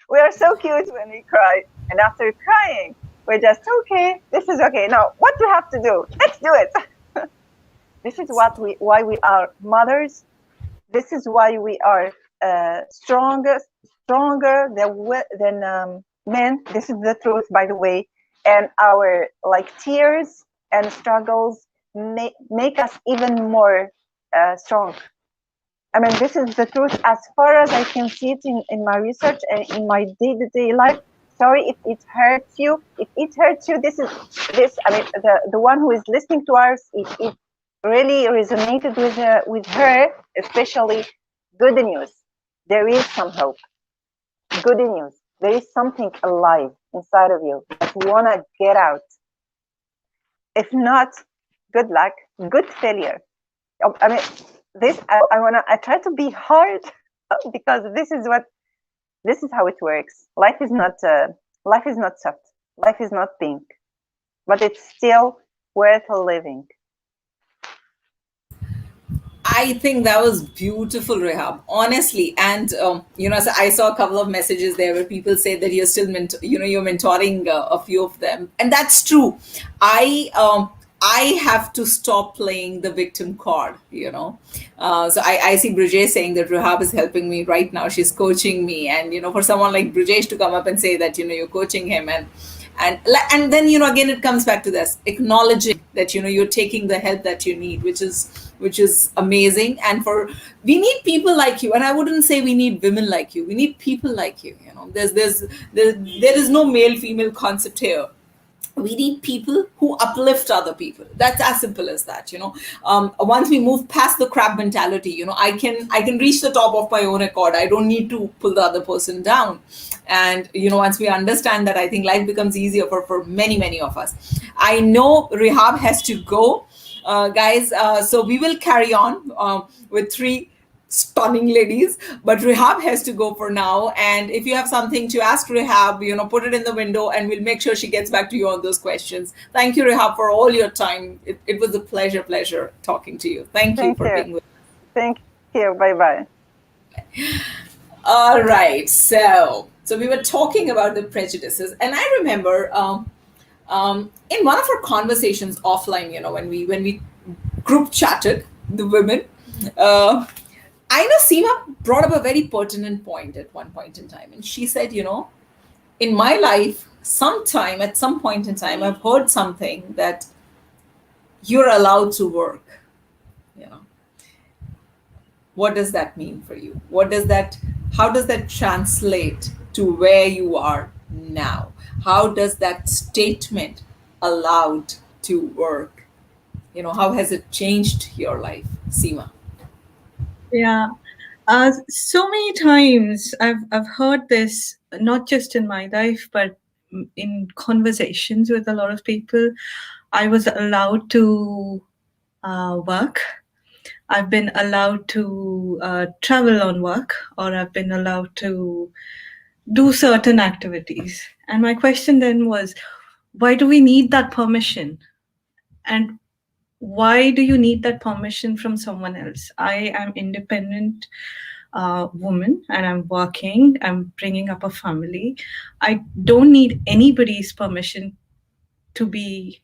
We are so cute when we cry, and after crying, we're just okay. This is okay. Now, what do we have to do? Let's do it. This is why we are mothers. This is why we are stronger than men. This is the truth, by the way. And our tears and struggles make us even more strong. I mean, this is the truth as far as I can see it in my research and in my day-to-day life. Sorry if it hurts you. If it hurts you, I mean, the one who is listening to us, it really resonated with her, especially. Good news. There is some hope. Good news. There is something alive inside of you that you want to get out. If not, good luck, good failure. I mean, I try to be hard because this is how it works. Life is not soft. Life is not pink, but it's still worth living. I think that was beautiful, Rehab. Honestly, and so I saw a couple of messages there where people say that you're still, you're mentoring a few of them, and that's true. I have to stop playing the victim card. So I see Brijesh saying that Rehab is helping me right now. She's coaching me, and for someone like Brijesh to come up and say that you're coaching him, and then again it comes back to this acknowledging that you're taking the help that you need, which is amazing. And we need people like you, and I wouldn't say we need women like you, we need people like you. There is no male female concept here. We need people who uplift other people. That's as simple as that. Once we move past the crab mentality, I can reach the top of my own accord. I don't need to pull the other person down. And once we understand that, I think life becomes easier for many of us. I know Rehab has to go, guys, so we will carry on with three stunning ladies, but Rehab has to go for now. And if you have something to ask Rehab, put it in the window, and we'll make sure she gets back to you on those questions. Thank you, Rehab, for all your time. It was a pleasure talking to you. Thank you for being with us. Thank you. Bye-bye. All right, so we were talking about the prejudices, and I remember in one of our conversations offline, when we group chatted, the women, I know Seema brought up a very pertinent point at one point in time, and she said, in my life, at some point in time, I've heard something that you're allowed to work. What does that mean for you? How does that translate to where you are now? How does that statement, allowed to work, how has it changed your life, Seema? Yeah. So many times I've heard this, not just in my life, but in conversations with a lot of people. I was allowed to work. I've been allowed to travel on work, or I've been allowed to do certain activities. And my question then was, why do we need that permission? And why do you need that permission from someone else? I am independent woman, and I'm working, I'm bringing up a family. I don't need anybody's permission to be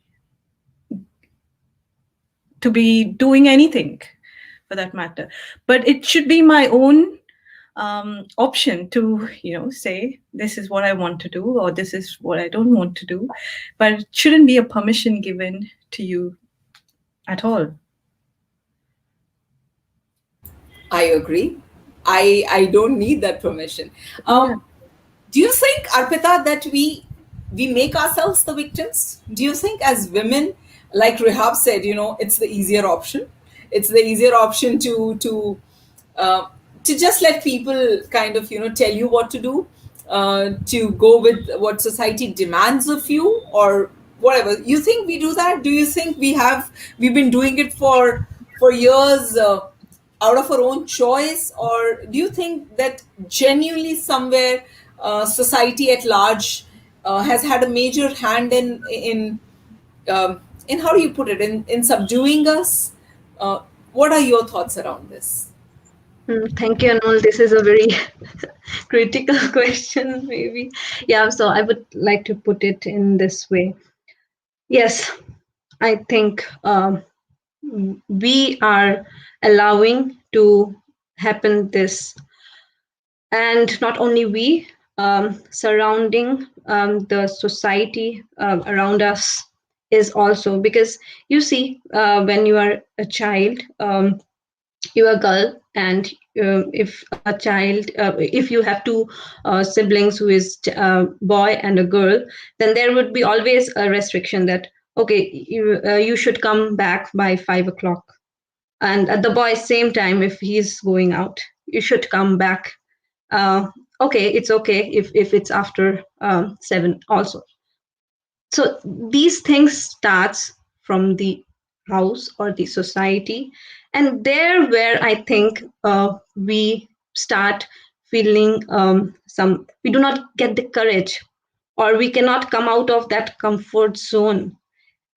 doing anything, for that matter. But it should be my own option to say, this is what I want to do, or this is what I don't want to do. But it shouldn't be a permission given to you at all. I agree. I don't need that permission. Do you think, Arpita, that we make ourselves the victims? Do you think, as women, like Rehab said, it's the easier option? It's the easier option to just let people kind of tell you what to do, to go with what society demands of you, or whatever. You think we do that? Do you think we've been doing it for years, out of our own choice? Or do you think that genuinely somewhere society at large has had a major hand in how do you put it, in subduing us? What are your thoughts around this? Thank you, Anmol. This is a very critical question, maybe. Yeah, so I would like to put it in this way. Yes, I think we are allowing to happen this, and not only we, surrounding the society around us is also, because you see, when you are a child, you are a girl, and if a child, if you have two siblings, who is a boy and a girl, then there would be always a restriction that, okay, you should come back by 5 o'clock. And at the boy, same time, if he's going out, you should come back. Okay, it's okay if it's after 7 also. So these things starts from the house or the society, and there where I think we start feeling we do not get the courage, or we cannot come out of that comfort zone.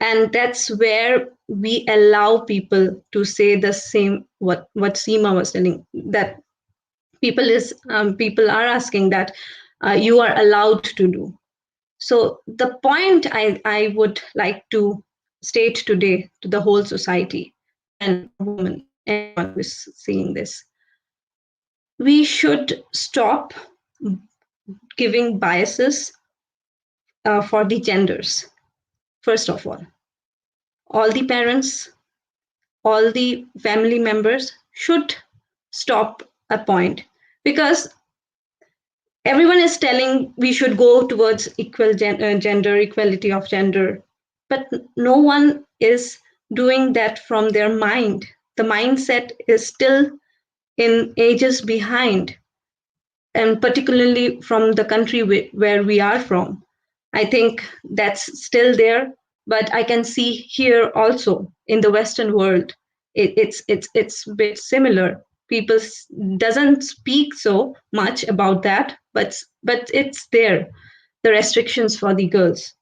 And that's where we allow people to say the same, what Seema was telling, that people are asking that you are allowed to do. So the point I would like to state today to the whole society, men or women, anyone who is seeing this, we should stop giving biases for the genders. First of all the parents, all the family members should stop a point, because everyone is telling we should go towards gender equality of gender, but no one is doing that from their mind. The mindset is still in ages behind, and particularly from the country where we are from. I think that's still there, but I can see here also in the Western world, it's a bit similar. People doesn't speak so much about that, but it's there, the restrictions for the girls.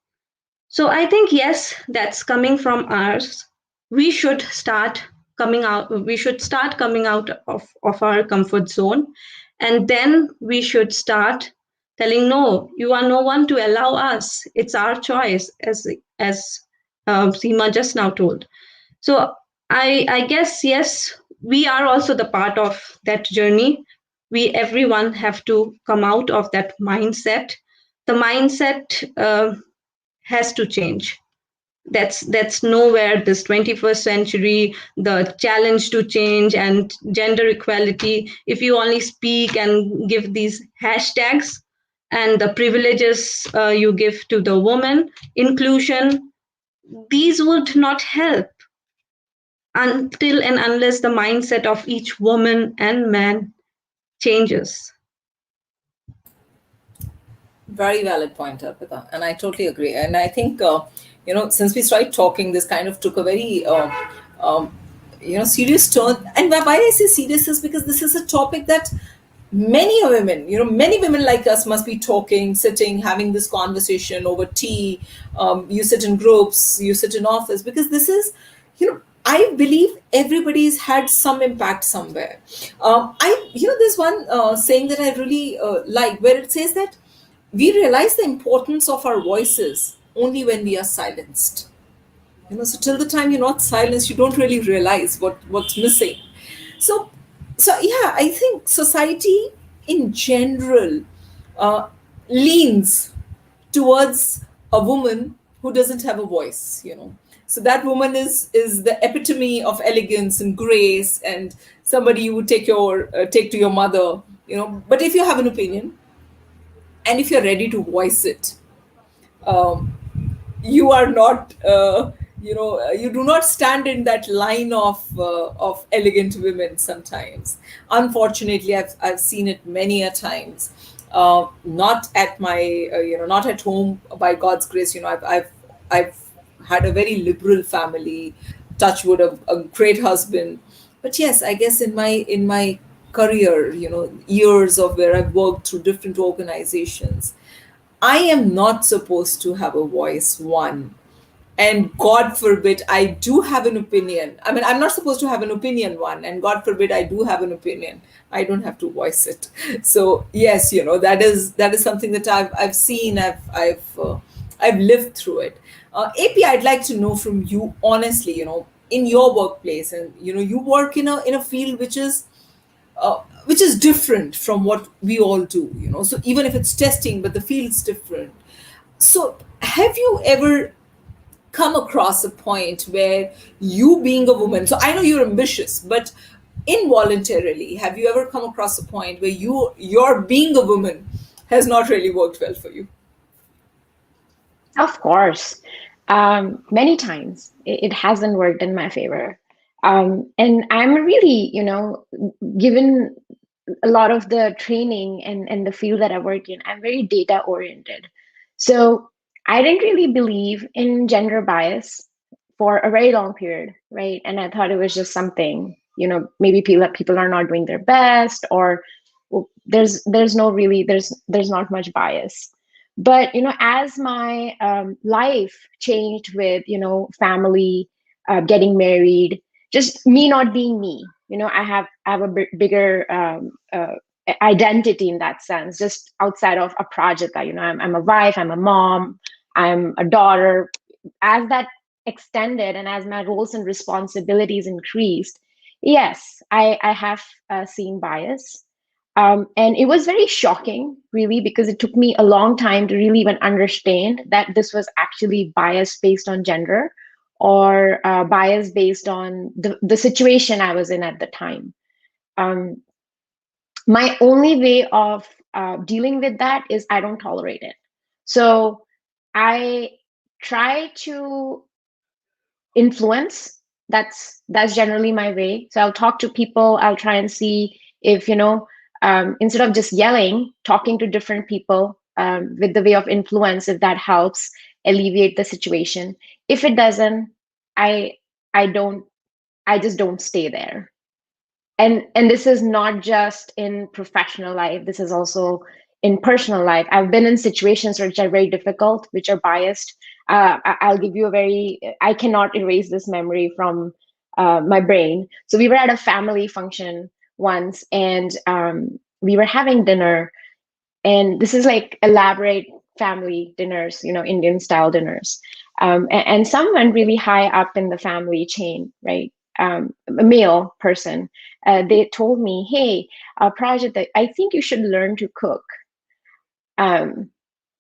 So I think yes, that's coming from ours. We should start coming out. We should start coming out of our comfort zone, and then we should start telling no. You are no one to allow us. It's our choice, as Seema just now told. So I guess yes, we are also the part of that journey. We everyone have to come out of that mindset. The mindset has to change. That's nowhere this 21st century, the challenge to change and gender equality. If you only speak and give these hashtags and the privileges you give to the woman, inclusion, these would not help until and unless the mindset of each woman and man changes. Very valid point, Arpita, and I totally agree. And I think since we started talking, this kind of took a very um, serious turn. And why I say serious is because this is a topic that many women like us must be talking, sitting, having this conversation over tea. You sit in groups, you sit in office, because this is, I believe everybody's had some impact somewhere. There's one saying that I really like, where it says that we realize the importance of our voices only when we are silenced. So till the time you're not silenced, you don't really realize what's missing. So yeah, I think society in general uh, leans towards a woman who doesn't have a voice. So that woman is the epitome of elegance and grace, and somebody you would take to your mother. But if you have an opinion, and if you're ready to voice it, um, you are not you do not stand in that line of elegant women sometimes. Unfortunately, I've seen it many a times. Not at my not at home, by God's grace. I've had a very liberal family, touch wood, a great husband. But yes, I guess in my career, years of where I've worked through different organizations, I am not supposed to have a voice, one. And God forbid I do have an opinion. I mean, I'm not supposed to have an opinion, one. And God forbid I do have an opinion, I don't have to voice it. So yes, that is something that I've seen. I've lived through it. AP, I'd like to know from you honestly. In your workplace, and you work in a field which is different from what we all do. So even if it's testing, but the field's different. So have you ever come across a point where, you being a woman, so I know you're ambitious, but involuntarily, have you ever come across a point where your being a woman has not really worked well for you? Of course. Many times it hasn't worked in my favor. And I'm really, given a lot of the training and the field that I work in, I'm very data oriented. So I didn't really believe in gender bias for a very long period, right? And I thought it was just something, maybe people are not doing there's not much bias. But as my life changed with family, getting married, just me not being me, I have a bigger identity in that sense, just outside of a project that I'm a wife, I'm a mom, I'm a daughter. As that extended and as my roles and responsibilities increased, yes, I have seen bias. And it was very shocking, really, because it took me a long time to really even understand that this was actually bias based on gender, or bias based on the situation I was in at the time. Um, my only way of dealing with that is I don't tolerate it. So I try to influence. That's generally my way. So I'll talk to people. I'll try and see if instead of just yelling, talking to different people with the way of influence, if that helps alleviate the situation. If it doesn't, I I don't I just don't stay there. And this is not just in professional life, this is also in personal life. I've been in situations which are very difficult, which are biased. I'll give you I cannot erase this memory from my brain. So we were at a family function once, and we were having dinner, and this is like elaborate family dinners, Indian style dinners. And someone really high up in the family chain, right? A male person, they told me, hey, Project, I think you should learn to cook. Um,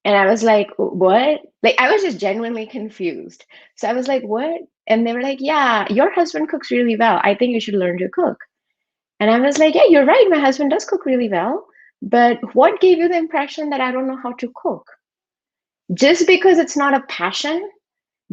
and I was like, what? Like, I was just genuinely confused. So I was like, what? And they were like, yeah, your husband cooks really well. I think you should learn to cook. And I was like, yeah, you're right. My husband does cook really well. But what gave you the impression that I don't know how to cook? Just because it's not a passion,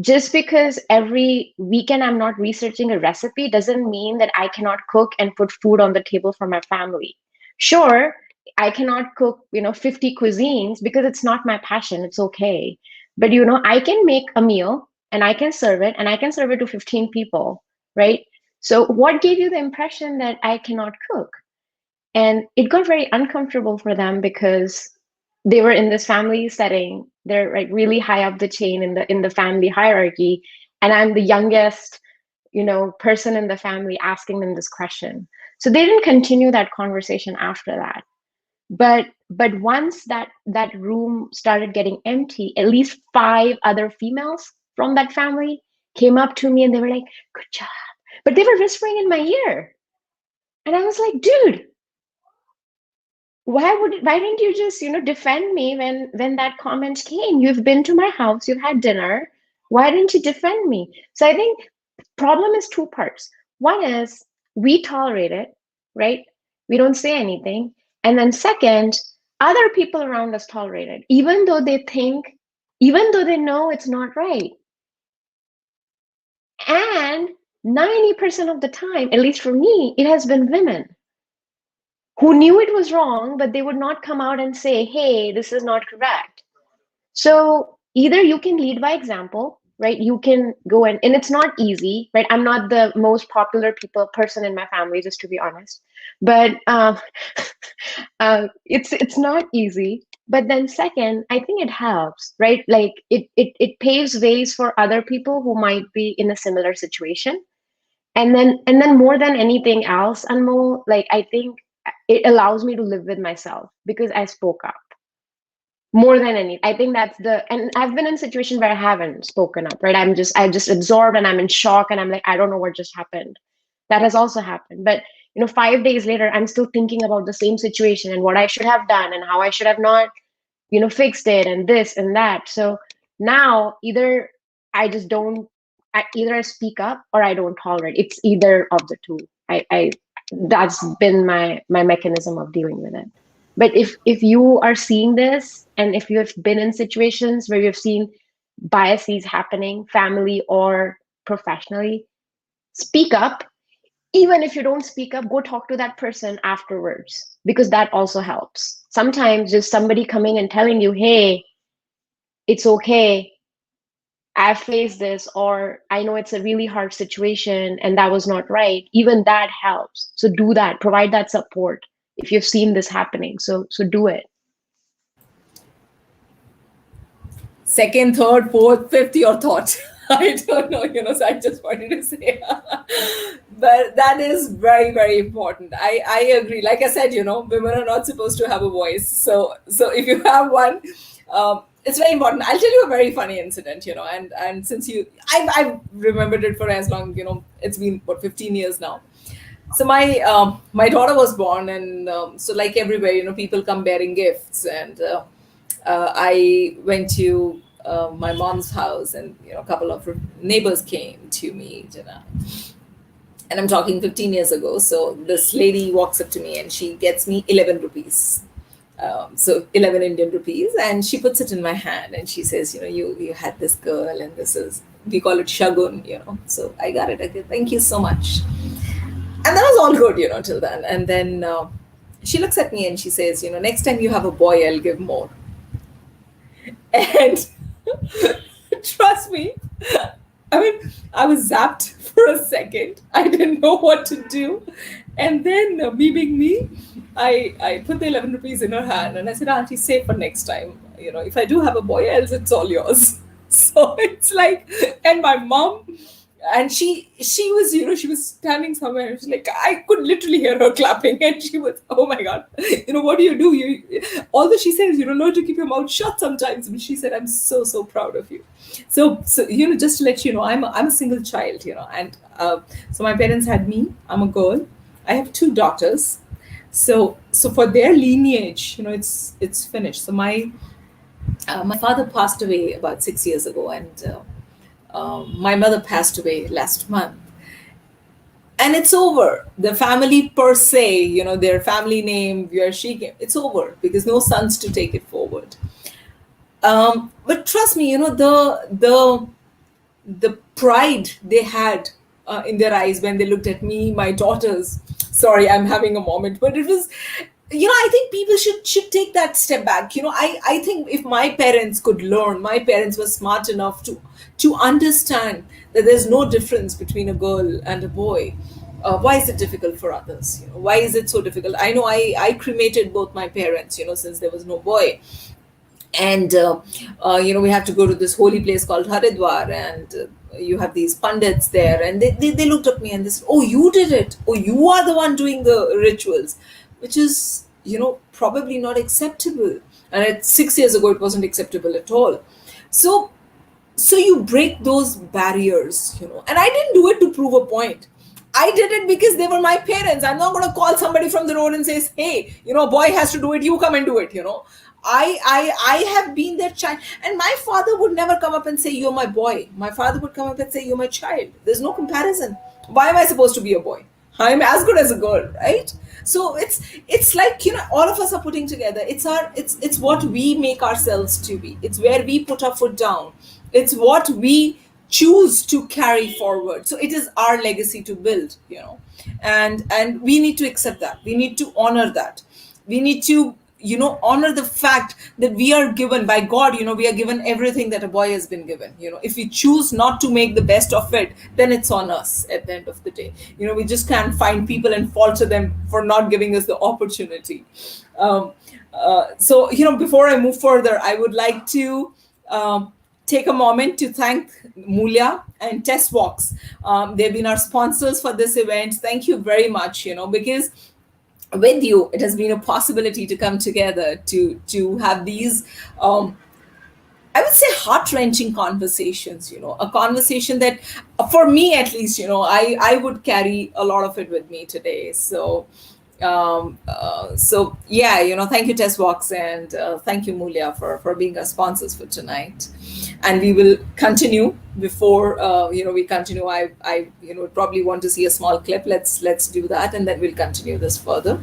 just because every weekend I'm not researching a recipe, doesn't mean that I cannot cook and put food on the table for my family. Sure, I cannot cook, 50 cuisines because it's not my passion. It's okay. But, I can make a meal and I can serve it, and I can serve it to 15 people, right? So what gave you the impression that I cannot cook? And it got very uncomfortable for them because they were in this family setting. They're like really high up the chain in the family hierarchy, and I'm the youngest person in the family asking them this question. So they didn't continue that conversation after that. But once that room started getting empty, at least 5 other females from that family came up to me, and they were like, good job, but they were whispering in my ear. And I was like, dude, why didn't you just defend me when that comment came? You've been to my house, you've had dinner. Why didn't you defend me? So I think problem is 2 parts. One is we tolerate it, right? We don't say anything. And then second, other people around us tolerate it, even though they know it's not right. And 90% of the time, at least for me, it has been women who knew it was wrong, but they would not come out and say, hey, this is not correct. So either you can lead by example, right? You can go and it's not easy, right? I'm not the most popular person in my family, just to be honest. But it's not easy. But then second, I think it helps, right? Like it paves ways for other people who might be in a similar situation. And then more than anything else, Anmol, like I think it allows me to live with myself because I spoke up more than any. I think and I've been in situations where I haven't spoken up, right? I just absorbed and I'm in shock and I'm like, I don't know what just happened. That has also happened. But 5 days later, I'm still thinking about the same situation and what I should have done and how I should have not, fixed it and this and that. So now either I just don't, either I speak up or I don't tolerate. It's either of the two. I That's been my mechanism of dealing with it. But if you are seeing this, and if you have been in situations where you've seen biases happening, family or professionally, speak up. Even if you don't speak up, go talk to that person afterwards, because that also helps. Sometimes just somebody coming and telling you, hey, it's okay, I've faced this, or I know it's a really hard situation and that was not right. Even that helps. So do that, provide that support if you've seen this happening. So do it. second, third, fourth, fifth, your thought. I don't know, so I just wanted to say. But that is very, very important. I agree. Like I said, women are not supposed to have a voice. So if you have one, it's very important. I'll tell you a very funny incident, and since I've remembered it for as long, it's been, 15 years now. So my daughter was born, and so like everywhere, people come bearing gifts, and I went to my mom's house, and a couple of neighbors came to meet, and I'm talking 15 years ago. So this lady walks up to me and she gets me 11 rupees. So 11 Indian rupees, and she puts it in my hand and she says, you had this girl, and this is, we call it shagun, So I got it. Okay, thank you so much. And that was all good, till then. And then she looks at me and she says, next time you have a boy, I'll give more. And trust me, I mean, I was zapped for a second. I didn't know what to do. And then, me being me, I put the 11 rupees in her hand and I said, Auntie, save for next time. If I do have a boy, else it's all yours. So it's like, and my mom, and she was, she was standing somewhere. She was like, I could literally hear her clapping, and she was, oh my god, what do? You, although she says, know to keep your mouth shut sometimes, but she said, I'm so, so proud of you. So just to let you know, I'm a single child, and so my parents had me. I'm a girl. I have two daughters. So for their lineage, it's finished. So my father passed away about 6 years ago, and my mother passed away last month. And it's over. The family per se, their family name, where she came, it's over because no sons to take it forward. But trust me, the pride they had in their eyes when they looked at me, my daughters. Sorry, I'm having a moment, but it was, I think people should take that step back. I think if my parents could learn, my parents were smart enough to understand that there's no difference between a girl and a boy. Why is it difficult for others? Why is it so difficult? I know I cremated both my parents, since there was no boy. And we have to go to this holy place called Haridwar, and you have these pundits there, and they looked at me and they said, oh, you did it, oh, you are the one doing the rituals, which is probably not acceptable. And 6 years ago it wasn't acceptable at all. So you break those barriers, and I didn't do it to prove a point. I did it because they were my parents. I'm not going to call somebody from the road and say, hey, a boy has to do it, you come and do it. I have been that child, and my father would never come up and say, you're my boy. My father would come up and say, you're my child. There's no comparison. Why am I supposed to be a boy? I'm as good as a girl, right? So it's like, all of us are putting together. It's what we make ourselves to be. It's where we put our foot down. It's what we choose to carry forward. So it is our legacy to build, and we need to accept that. We need to honor that. We need to honor the fact that we are given by God. We are given everything that a boy has been given. If we choose not to make the best of it, then it's on us at the end of the day. We just can't find people and falter them for not giving us the opportunity. So before I move further, I would like to take a moment to thank Mulya and Testbox. They've been our sponsors for this event. Thank you very much, because with you, it has been a possibility to come together to have these, I would say, heart-wrenching conversations, a conversation that, for me at least, I would carry a lot of it with me today. So yeah, thank you, Testbox, and thank you, Mulya, for being our sponsors for tonight. And we will continue. Before we continue, I probably want to see a small clip. Let's do that, and then we'll continue this further.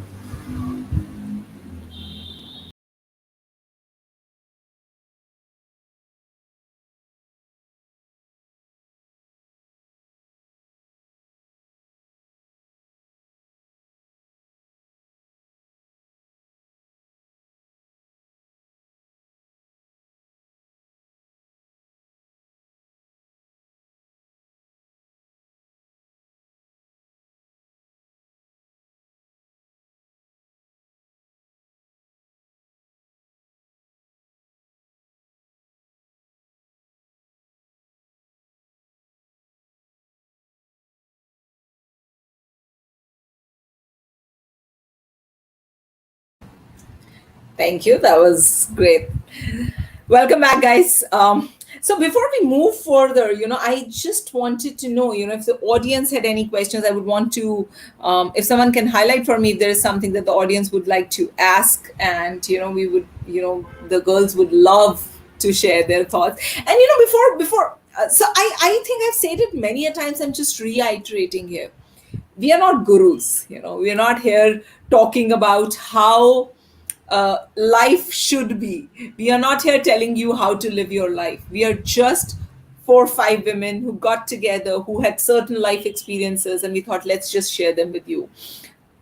Thank you. That was great. Welcome back, guys. So before we move further, I just wanted to know, if the audience had any questions, I would want to, if someone can highlight for me if there is something that the audience would like to ask, and we would, the girls would love to share their thoughts. And before, so I think I've said it many a times. I'm just reiterating here. We are not gurus. We are not here talking about how life should be. We are not here telling you how to live your life. We are just 4 or 5 women who got together, who had certain life experiences, and we thought, let's just share them with you.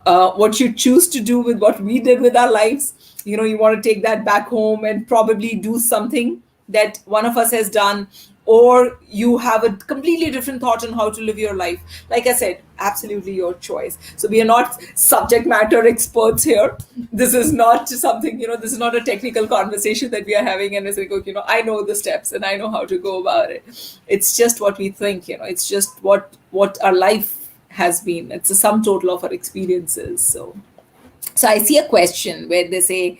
What you choose to do with what we did with our lives, you want to take that back home and probably do something that one of us has done, or you have a completely different thought on how to live your life. Like I said, absolutely your choice. So we are not subject matter experts here. This is not something, this is not a technical conversation that we are having and we're saying, okay, I know the steps and I know how to go about it. It's just what we think, it's just what our life has been. It's a sum total of our experiences. So I see a question where they say,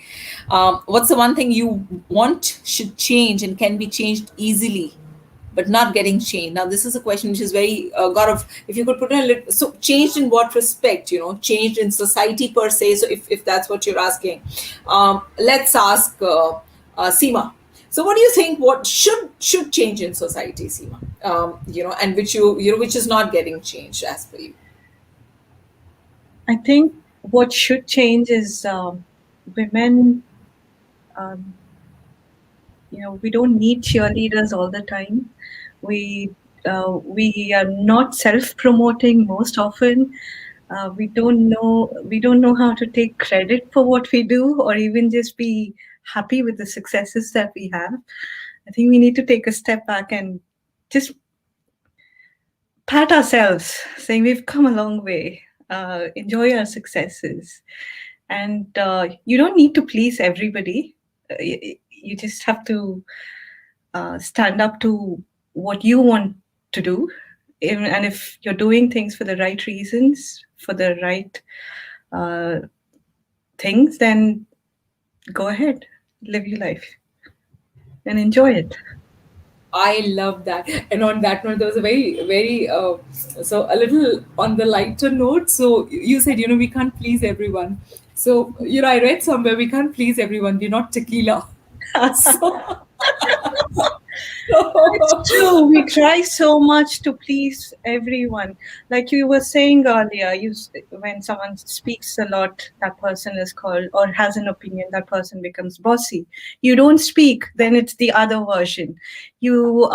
what's the one thing you want should change and can be changed easily but not getting changed? Now this is a question which is very if you could put in a little, so changed in what respect, changed in society per se. So if that's what you're asking, let's ask Seema. So what do you think, what should change in society, Seema? And which which is not getting changed as per you? I think what should change is women. We don't need cheerleaders all the time. We are not self-promoting most often. We don't know how to take credit for what we do, or even just be happy with the successes that we have. I think we need to take a step back and just pat ourselves, saying we've come a long way. Enjoy our successes, and you don't need to please everybody. You just have to stand up to what you want to do. And if you're doing things for the right reasons, for the right things, then go ahead, live your life and enjoy it. I love that. And on that note, there was a very, very, so a little on the lighter note. So you said, we can't please everyone. So, I read somewhere we can't please everyone. We're not tequila. So, It's true. We try so much to please everyone. Like you were saying earlier, when someone speaks a lot, that person is called, or has an opinion, that person becomes bossy. You don't speak, then it's the other version. You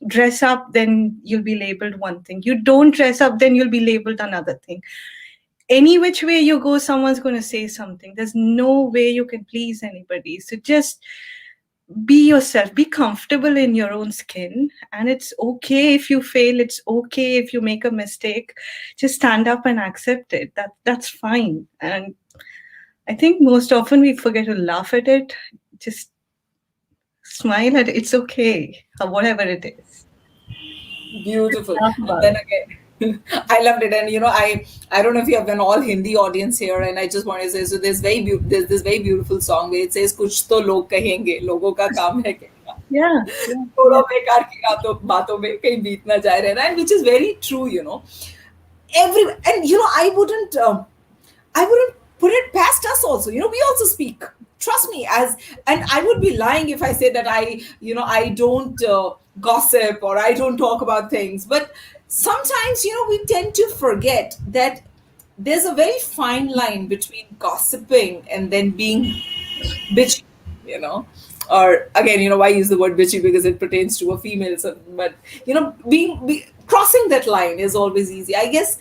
dress up, then you'll be labeled one thing. You don't dress up, then you'll be labeled another thing. Any which way you go, someone's going to say something. There's no way you can please anybody. So just be yourself, be comfortable in your own skin, and it's okay if you fail, it's okay if you make a mistake. Just stand up and accept it. That's fine. And I think most often we forget to laugh at it. Just smile at it. It's okay, whatever it is. beautiful. Laugh And about then it. again, I loved it. And I don't know if you have an all Hindi audience here, and I just want to say, so there's this very beautiful song where it says, "Kuch to log kahenge, logo ka kaam hai kehna." Yeah. थोड़ा बेकार की बातों में कहीं बीत ना जाए रहना, and which is very true. And I wouldn't put it past us also. We also speak. Trust me, and I would be lying if I say that I don't gossip or I don't talk about things. But sometimes, we tend to forget that there's a very fine line between gossiping and then being bitchy, or again, why use the word bitchy, because it pertains to a female. So, but crossing that line is always easy, I guess.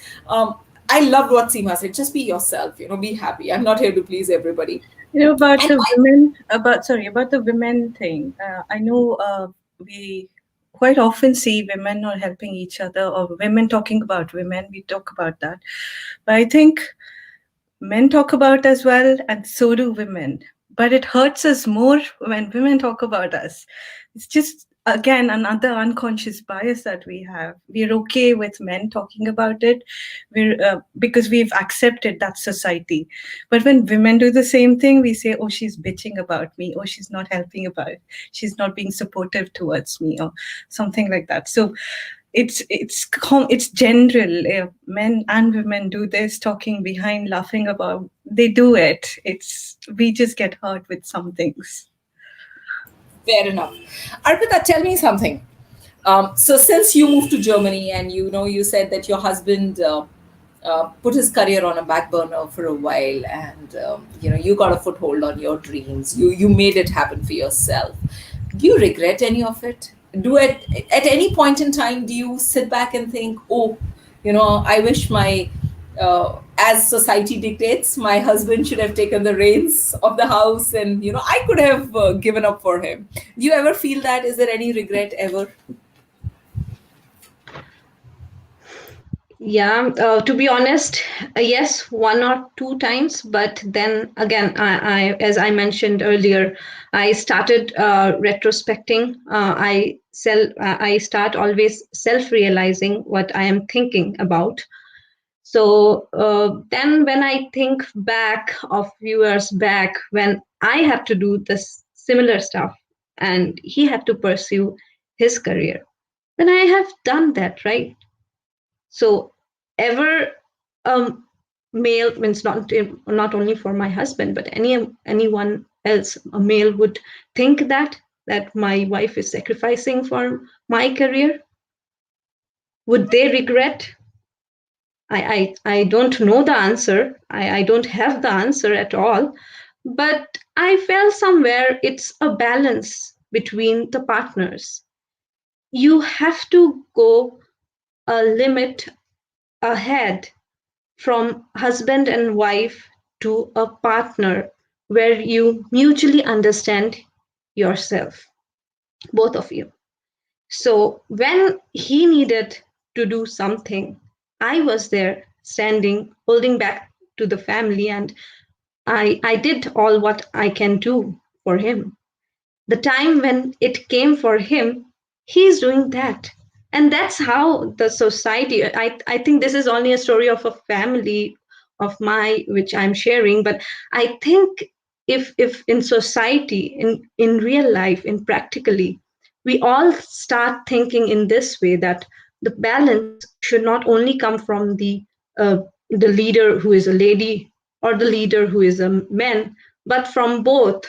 I loved what Seema said. Just be yourself, be happy. I'm not here to please everybody. About And the women, about the women thing. I know we quite often see women not helping each other, or women talking about women. We talk about that, but I think men talk about as well, and so do women. But it hurts us more when women talk about us. It's just again, another unconscious bias that we have. We're okay with men talking about it, because we've accepted that society. But when women do the same thing, we say, "Oh, she's bitching about me," or "She's not helping about, she's not being supportive towards me," or something like that. So it's general. Men and women do this, talking behind, laughing about. They do it. We just get hurt with some things. Fair enough. Arpita, tell me something. So since you moved to Germany, and you said that your husband put his career on a back burner for a while, and you got a foothold on your dreams. You made it happen for yourself. Do you regret any of it? At any point in time, do you sit back and think, oh, I wish as society dictates, my husband should have taken the reins of the house, and I could have given up for him. Do you ever feel that? Is there any regret ever? Yeah, to be honest, yes, one or two times. But then again, as I mentioned earlier, I started retrospecting. I start always self-realizing what I am thinking about. So then, when I think back of few years back, when I had to do this similar stuff, and he had to pursue his career, then I have done that, right? So ever male means not only for my husband, but anyone else, a male would think that my wife is sacrificing for my career. Would they regret? I don't know the answer. I don't have the answer at all. But I felt somewhere it's a balance between the partners. You have to go a limit ahead from husband and wife to a partner where you mutually understand yourself, both of you. So when he needed to do something, I was there standing, holding back to the family, and I did all what I can do for him. The time when it came for him, he's doing that. And that's how the society, I think this is only a story of a family of my, which I'm sharing, but I think if in society, in real life, in practically, we all start thinking in this way, that the balance should not only come from the leader who is a lady or the leader who is a man, but from both,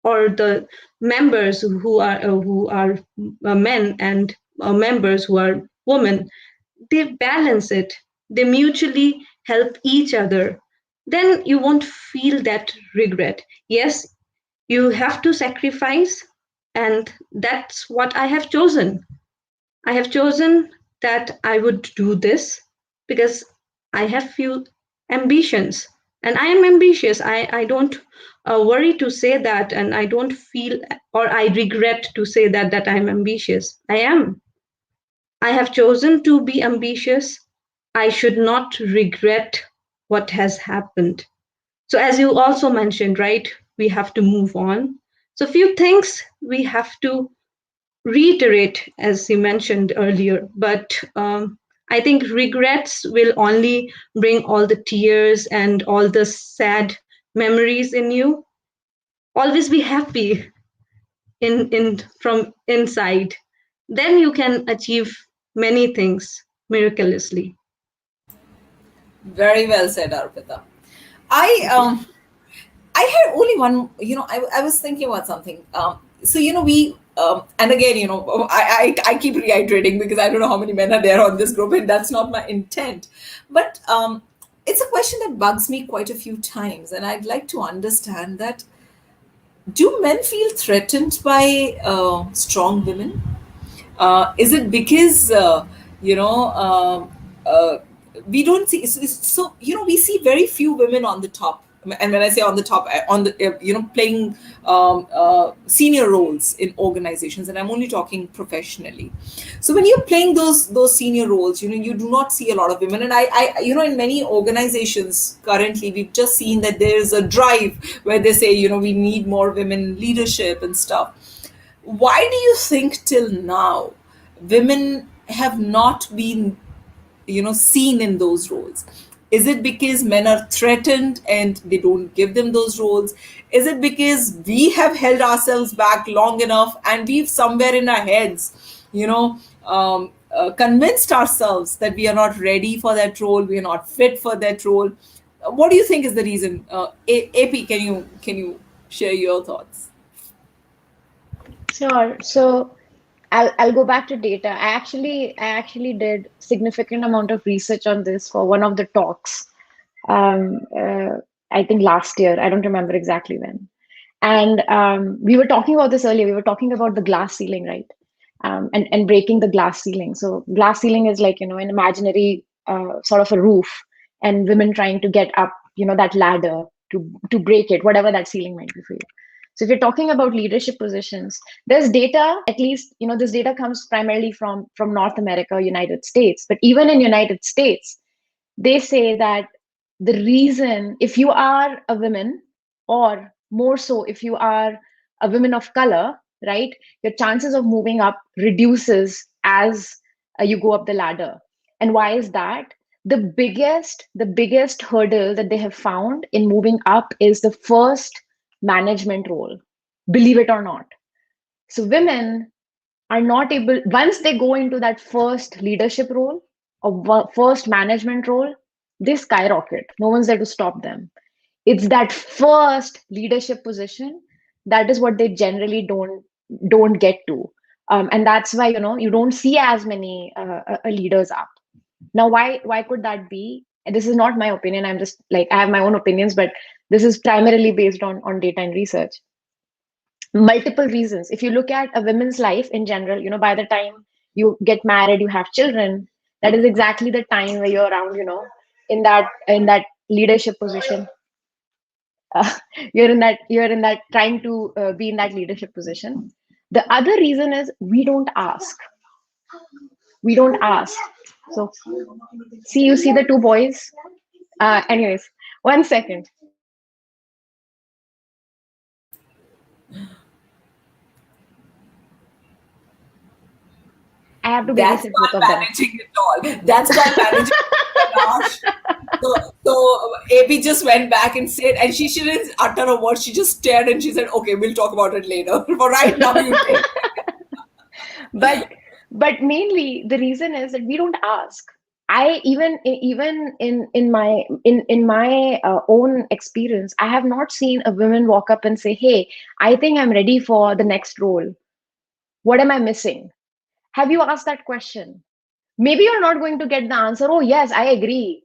or the members who are men, and members who are women. They balance it. They mutually help each other. Then you won't feel that regret. Yes, you have to sacrifice, and that's what I have chosen. I have chosen that I would do this because I have few ambitions, and I am ambitious. I don't worry to say that, and I don't feel or I regret to say that I'm ambitious. I am. I have chosen to be ambitious. I should not regret what has happened. So as you also mentioned, right, we have to move on. So few things we have to reiterate, as you mentioned earlier, but I think regrets will only bring all the tears and all the sad memories in you. Always be happy in from inside. Then you can achieve many things miraculously. Very well said, Arpita. I Thank you. I had only one. I was thinking about something. So we and again, I keep reiterating because I don't know how many men are there on this group, and that's not my intent. But it's a question that bugs me quite a few times, and I'd like to understand that: do men feel threatened by strong women? Is it because you know we don't see so we see very few women on the top, and when I say on the top, on the playing senior roles in organizations, and I'm only talking professionally. So when you're playing those senior roles, you do not see a lot of women. And I in many organizations currently, we've just seen that there's a drive where they say we need more women in leadership and stuff. why do you think till now women have not been, seen in those roles? Is it because men are threatened and they don't give them those roles? Is it because we have held ourselves back long enough and we've somewhere in our heads, convinced ourselves that we are not ready for that role, we are not fit for that role? What do you think is the reason? AP, can you share your thoughts? Sure. So I'll go back to data. I actually did significant amount of research on this for one of the talks. Um, uh, I think last year. I don't remember exactly when. And we were talking about this earlier. We were talking about the glass ceiling, right? And breaking the glass ceiling. So glass ceiling is like, an imaginary sort of a roof, and women trying to get up, that ladder to break it, whatever that ceiling might be for you. So if you're talking about leadership positions, there's data, at least, this data comes primarily from North America, United States. But even in United States, they say that the reason, if you are a woman, or more so if you are a woman of color, right, your chances of moving up reduces as you go up the ladder. And why is that? The biggest hurdle that they have found in moving up is the first management role, believe it or not. So women are not able, once they go into that first leadership role or first management role, they skyrocket. No one's there to stop them. It's that first leadership position that is what they generally don't get to. And that's why, you don't see as many leaders up. Now, why could that be? And this is not my opinion. I'm just like, I have my own opinions, but this is primarily based on data and research. Multiple reasons. If you look at a woman's life in general, by the time you get married, you have children, that is exactly the time where you're around, in that leadership position. uh, you're in that trying to be in that leadership position. The other reason is we don't ask. So see, you see the two boys. Anyways, 1 second. I have to That's babysit both not of them. managing at all. That's not managing. Gosh. So AP just went back and said, and she didn't utter a word. She just stared and she said, "Okay, we'll talk about it later. For right now, you take." but mainly the reason is that we don't ask. I even in my own experience, I have not seen a woman walk up and say, "Hey, I think I'm ready for the next role. What am I missing?" Have you asked that question? Maybe you're not going to get the answer, "Oh yes, I agree."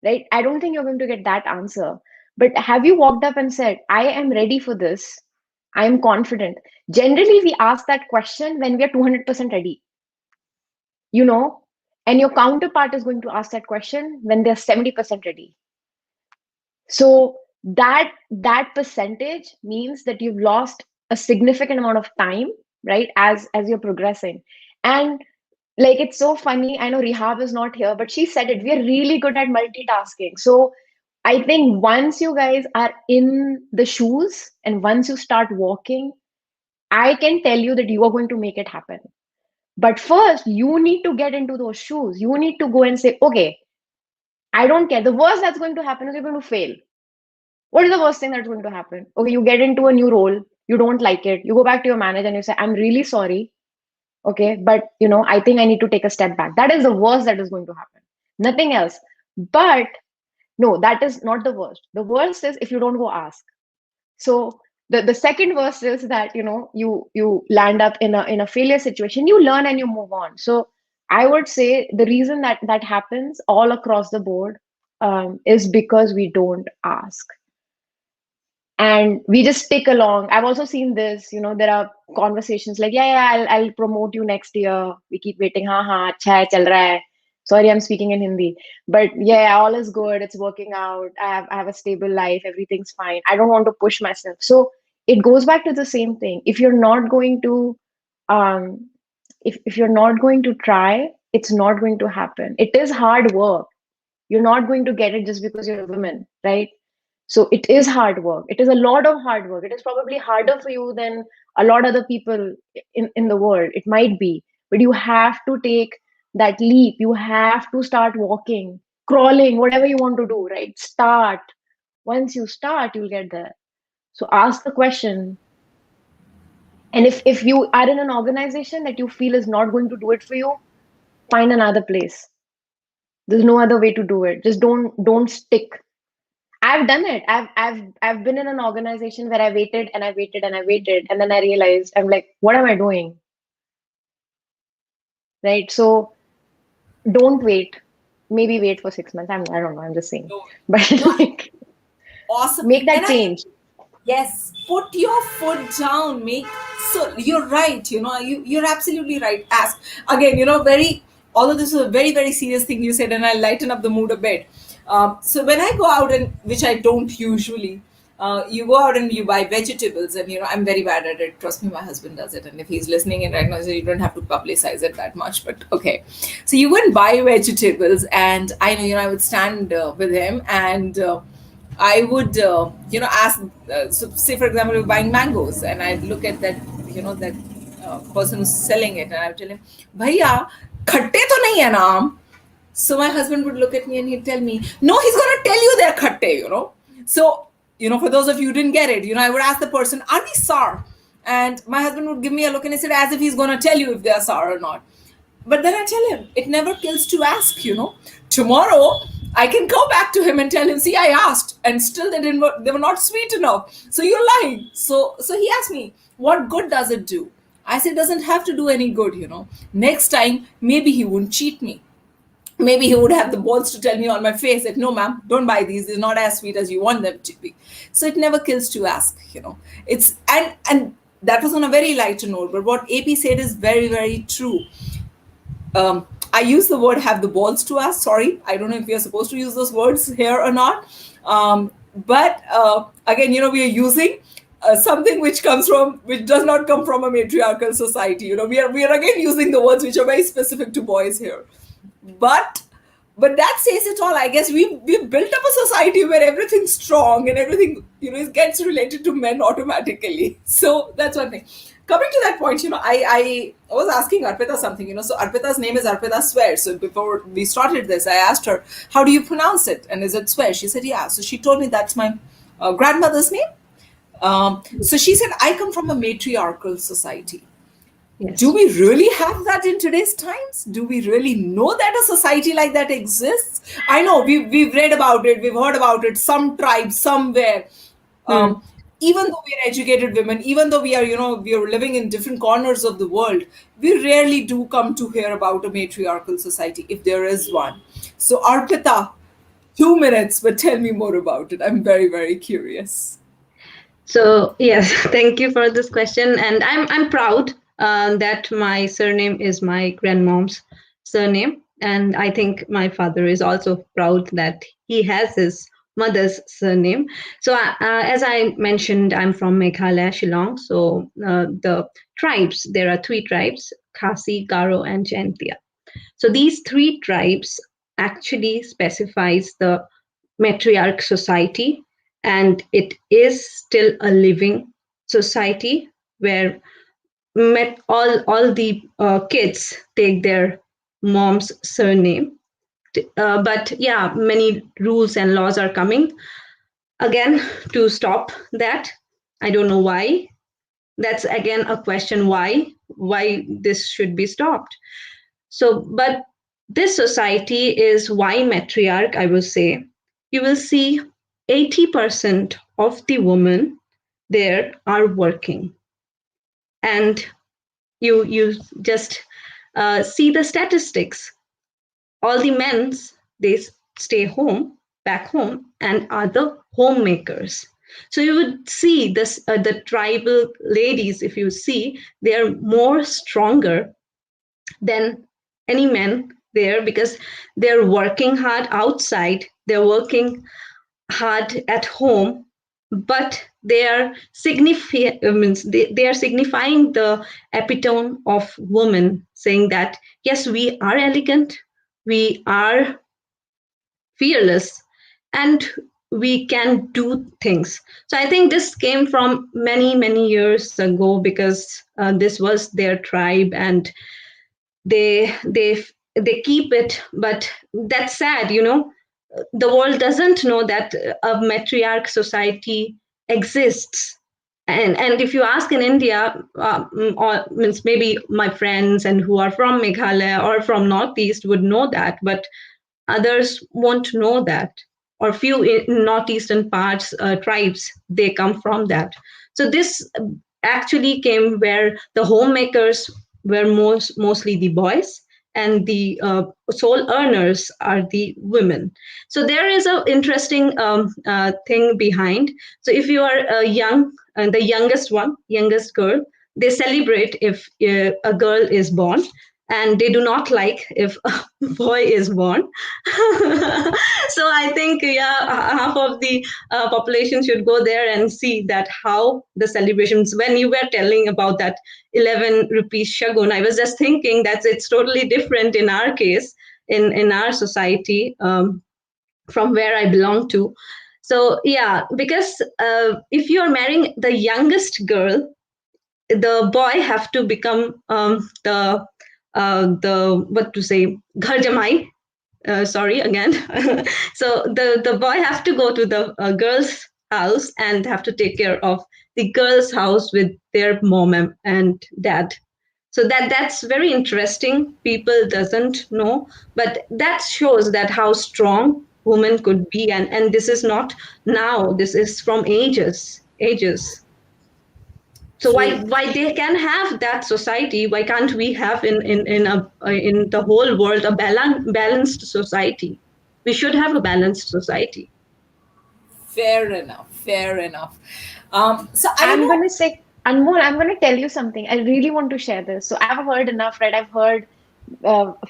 Right? I don't think you're going to get that answer. But have you walked up and said, "I am ready for this. I am confident." Generally, we ask that question when we are 200% ready, you know, and your counterpart is going to ask that question when they're 70% ready. So that percentage means that you've lost a significant amount of time, right, as you're progressing. And like, it's so funny. I know Rehab is not here, but she said it. We are really good at multitasking. So I think once you guys are in the shoes and once you start walking, I can tell you that you are going to make it happen. But first, you need to get into those shoes. You need to go and say, "Okay, I don't care. The worst that's going to happen is you're going to fail." What is the worst thing that's going to happen? Okay, you get into a new role, you don't like it, you go back to your manager and you say, "I'm really sorry. Okay, but I think I need to take a step back." That is the worst that is going to happen. Nothing else. But no, that is not the worst. The worst is if you don't go ask. So the second worst is that you land up in a failure situation. You learn and you move on. So I would say the reason that happens all across the board is because we don't ask, and we just stick along. I've also seen this. There are conversations like, "Yeah, yeah, I'll promote you next year." We keep waiting. Ha ha, acha hai, chal raha hai. Sorry, I'm speaking in Hindi, but yeah, all is good. It's working out. I have a stable life. Everything's fine. I don't want to push myself. So it goes back to the same thing. If you're not going to, um, if you're not going to try, it's not going to happen. It is hard work. You're not going to get it just because you're a woman, right? So it is hard work. It is a lot of hard work. It is probably harder for you than a lot other people in the world. It might be, but you have to take that leap. You have to start walking, crawling, whatever you want to do, right? Start. Once you start, you'll get there. So ask the question. And if you are in an organization that you feel is not going to do it for you, find another place. There's no other way to do it. Just don't stick. I've done it. I've been in an organization where I waited and I waited and I waited, and then I realized I'm like, what am I doing? Right? So don't wait. Maybe wait for 6 months. I don't know. I'm just saying. No, But no, like awesome. make that And change. yes, put your foot down. Make so you're right. You're absolutely right. Ask again. Very. Although this is a very very serious thing you said, and I'll lighten up the mood a bit. So when I go out, and which I don't usually, you go out and you buy vegetables, and I'm very bad at it. Trust me, my husband does it, and if he's listening in right now, so you don't have to publicize it that much. But okay, so you go and buy vegetables, and I know I would stand with him and. I would, ask. So, say for example, we're buying mangoes, and I'd look at that person who's selling it, and I would tell him, "Bhaiya, khatte to nahi hai na aam?" So my husband would look at me and he'd tell me, "No, he's gonna tell you they're khatte." So for those of you who didn't get it, I would ask the person, "Are these sour?" And my husband would give me a look and he said, as if he's gonna tell you if they're sour or not. But then I tell him, it never kills to ask. Tomorrow, I can go back to him and tell him, see, I asked, and still they were not sweet enough. So you're lying. So he asked me, what good does it do? I said, doesn't have to do any good. Next time, maybe he won't cheat me. Maybe he would have the balls to tell me on my face that, no, ma'am, don't buy these. They're not as sweet as you want them to be. So it never kills to ask. It's, and that was on a very lighter note, but what AP said is very, very true. I use the word have the balls to ask. Sorry, I don't know if we are supposed to use those words here or not. But again, we are using something which does not come from a matriarchal society. We are again using the words which are very specific to boys here. But that says it all. I guess we've built up a society where everything's strong and everything gets related to men automatically. So that's one thing. Coming to that point, I was asking Arpita something. So Arpita's name is Arpita Swear. So before we started this, I asked her, how do you pronounce it, and is it Swear? She said, yeah. So she told me that's my grandmother's name. So she said, I come from a matriarchal society. Yes. Do we really have that in today's times? Do we really know that a society like that exists? I know we've read about it, we've heard about it, some tribe, somewhere. Even though we are educated women, even though we are, we are living in different corners of the world, we rarely do come to hear about a matriarchal society, if there is one. So Arpita, 2 minutes, but tell me more about it. I'm very, very curious. So yes, thank you for this question, and I'm proud that my surname is my grandmom's surname, and I think my father is also proud that he has his mother's surname. So as I mentioned, I'm from Meghalaya, Shillong. So the tribes, there are 3 tribes: Khasi, Garo, and Jaintia. So these 3 tribes actually specifies the matriarch society, and it is still a living society where all the kids take their mom's surname. But yeah, many rules and laws are coming again to stop that. I don't know why. That's again a question, why this should be stopped. So but this society is why matriarch, I will say. You will see 80% of the women there are working, and you just see the statistics. All the men's, they stay back home, and are the homemakers. So you would see this the tribal ladies, if you see, they are more stronger than any men there, because they're working hard outside, they're working hard at home, but they are they are signifying the epitome of woman, saying that yes, we are elegant, we are fearless, and we can do things. So I think this came from many, many years ago, because this was their tribe, and they they they keep it. But that's sad, the world doesn't know that a matriarch society exists. And if you ask in India, or means maybe my friends and who are from Meghalaya or from Northeast would know that, but others won't know that, or few in northeastern parts, tribes, they come from that. So this actually came where the homemakers were mostly the boys, and the sole earners are the women. So there is a interesting thing behind. So if you are young, and the youngest girl, they celebrate if a girl is born, and they do not like if a boy is born. So I think, yeah, half of the population should go there and see that how the celebrations. When you were telling about that 11 rupees shagun, I was just thinking that it's totally different in our case, in our society, from where I belong to. So yeah, because if you are marrying the youngest girl, the boy have to become the what to say, ghar jamai. Sorry again. So the boy have to go to the girl's house and have to take care of the girl's house with their mom and dad. So that's very interesting. People doesn't know, but that shows that how strong women could be. And this is not now. This is from ages. So True. why they can have that society, why can't we have in the whole world a balanced society? We should have a balanced society. Fair enough. Fair enough. So I I'm know. gonna say, Anmol, I'm gonna tell you something. I really want to share this. So I've heard enough, right? I've heard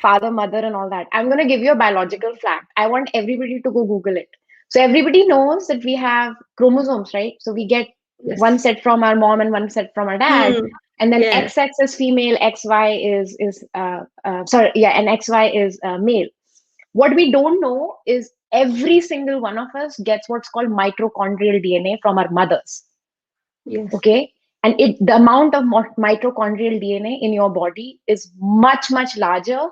father, mother, and all that. I'm gonna give you a biological fact. I want everybody to go Google it. So everybody knows that we have chromosomes, right? So we get one Yes. set from our mom and one set from our dad, Hmm. and then Yes. XX is female, XY is sorry, yeah, and XY is male. What we don't know is every single one of us gets what's called mitochondrial DNA from our mothers. Yes. Okay, and the amount of mitochondrial DNA in your body is much larger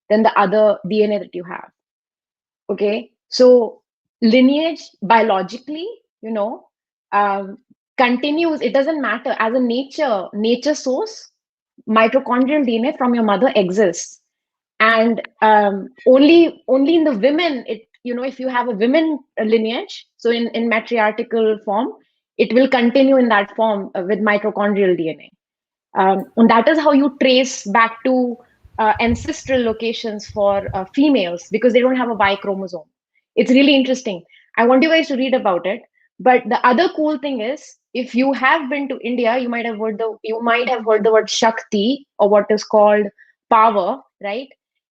than the other DNA that you have. Okay, so lineage biologically, you know, um, continues. It doesn't matter. As a nature source, mitochondrial DNA from your mother exists. And only in the women, it, if you have a women lineage, so in matriarchal form, it will continue in that form with mitochondrial DNA. And that is how you trace back to ancestral locations for females, because they don't have a Y chromosome. It's really interesting. I want you guys to read about it. But the other cool thing is, if you have been to India, you might have heard the word Shakti, or what is called power, right?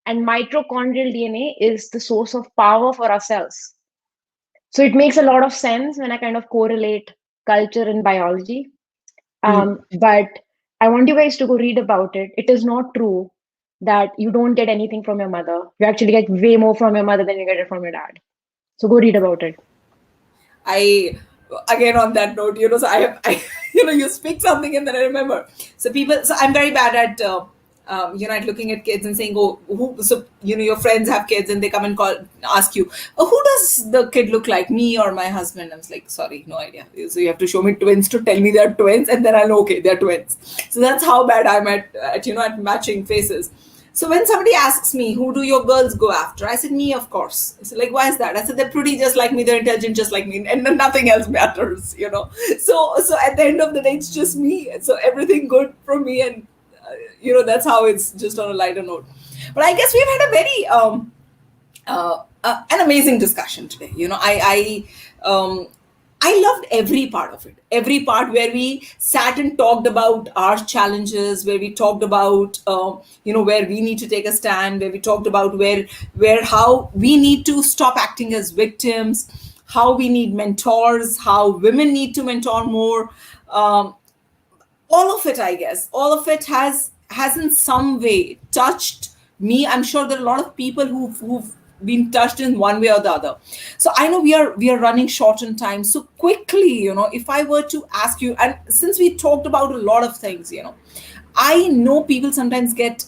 And mitochondrial DNA is the source of power for ourselves. So it makes a lot of sense when I kind of correlate culture and biology. Hmm. But I want you guys to go read about it. It is not true that you don't get anything from your mother. You actually get way more from your mother than you get it from your dad. So go read about it. I again on that note, so you speak something and then I remember. So people, so I'm very bad at, at looking at kids and saying, oh, who? So your friends have kids and they come and ask you, oh, who does the kid look like, me or my husband? I was like, sorry, no idea. So you have to show me twins to tell me they're twins, and then I'll know, okay, they're twins. So that's how bad I'm at matching faces. So when somebody asks me, who do your girls go after? I said, me, of course. I said, like, why is that? I said, they're pretty just like me, they're intelligent just like me, and then nothing else matters. So at the end of the day, it's just me. So everything good from me, and that's how it's just on a lighter note. But I guess we've had a very an amazing discussion today. I loved every part of it. Every part where we sat and talked about our challenges, where we talked about, where we need to take a stand, where we talked about how we need to stop acting as victims, how we need mentors, how women need to mentor more. Um, all of it, I guess, all of it has in some way touched me. I'm sure there are a lot of people who've been touched in one way or the other. So I know we are running short on time. So quickly, if I were to ask you, and since we talked about a lot of things, I know people sometimes get,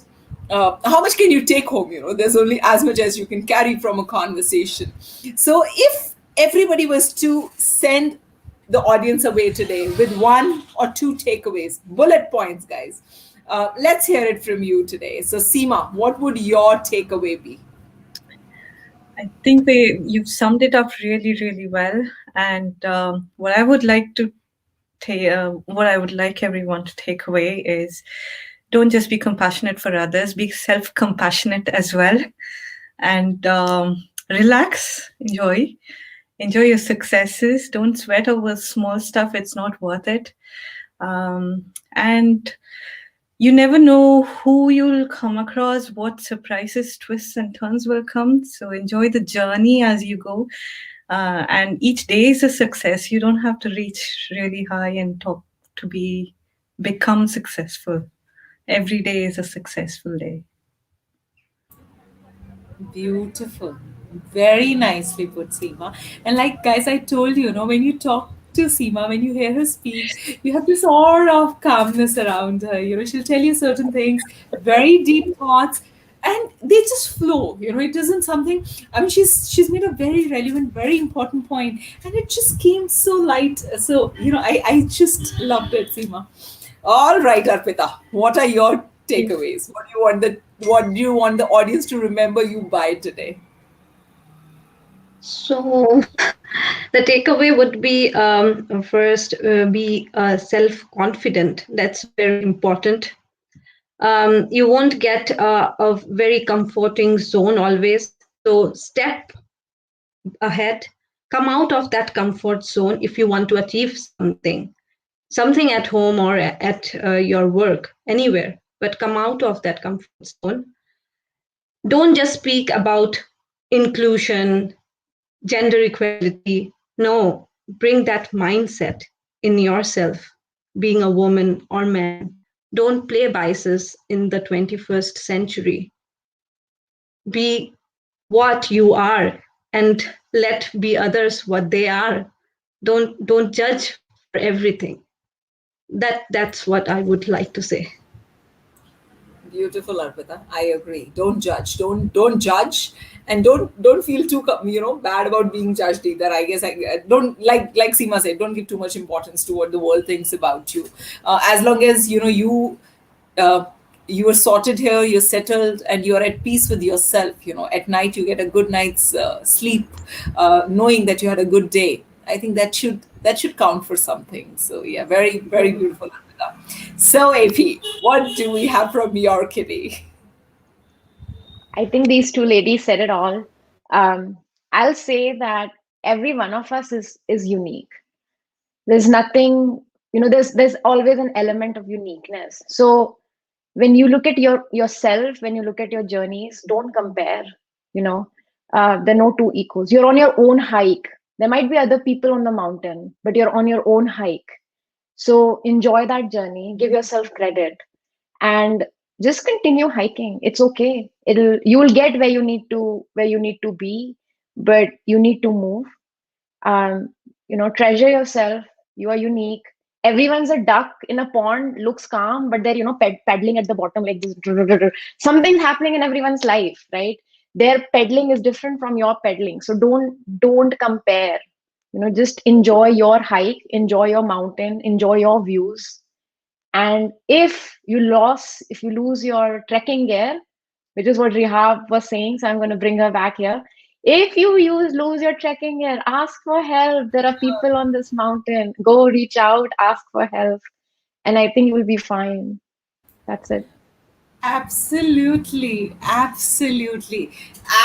how much can you take home? There's only as much as you can carry from a conversation. So if everybody was to send the audience away today with one or two takeaways, bullet points, guys, let's hear it from you today. So Seema, what would your takeaway be? I think you've summed it up really, really well. And what I would like to what I would like everyone to take away is, don't just be compassionate for others, be self-compassionate as well. And relax, enjoy your successes. Don't sweat over small stuff. It's not worth it. And you never know who you'll come across, what surprises, twists, and turns will come. So enjoy the journey as you go. And each day is a success. You don't have to reach really high and top to become successful. Every day is a successful day. Beautiful. Very nicely put, Seema. And like, guys, I told you, when you talk to Seema, when you hear her speak, you have this aura of calmness around her. She'll tell you certain things, very deep thoughts, and they just flow. It isn't something. I mean, she's made a very relevant, very important point, and it just came so light. So I just loved it, Seema. All right, Arpita, what are your takeaways? What do you want the audience to remember you by today? So the takeaway would be, first, be self-confident. That's very important. You won't get a very comforting zone always. So step ahead, come out of that comfort zone if you want to achieve something at home or at your work, anywhere. But come out of that comfort zone. Don't just speak about inclusion, gender equality. No, bring that mindset in yourself, being a woman or man. Don't play biases in the 21st century. Be what you are and let be others what they are. Don't judge for everything. That's what I would like to say. Beautiful, Arpita. I agree. Don't judge. Don't judge, and don't feel too bad about being judged either. I guess I don't like Seema said. Don't give too much importance to what the world thinks about you. As long as uh, you are sorted here, you're settled, and you're at peace with yourself. At night you get a good night's sleep, knowing that you had a good day. I think that should count for something. So yeah, very very beautiful. So AP, what do we have from your kitty? I think these two ladies said it all. Um, I'll say that every one of us is unique. There's nothing, there's always an element of uniqueness. So when you look at yourself, when you look at your journeys, don't compare. You know, there are no two equals. You're on your own hike. There might be other people on the mountain, but you're on your own hike. So enjoy that journey. Give yourself credit and just continue hiking. It's okay. You will get where you need to be, but you need to move. um Treasure yourself. You are unique. Everyone's a duck in a pond, looks calm, but they're paddling at the bottom like this. Something's happening in everyone's life, right? Their pedaling is different from your pedaling, so don't compare. Just enjoy your hike, enjoy your mountain, enjoy your views. And if you lose your trekking gear, which is what Rehab was saying, so I'm going to bring her back here. If you lose your trekking gear, ask for help. There are people on this mountain. Go reach out, ask for help, and I think you will be fine. That's it. Absolutely, absolutely.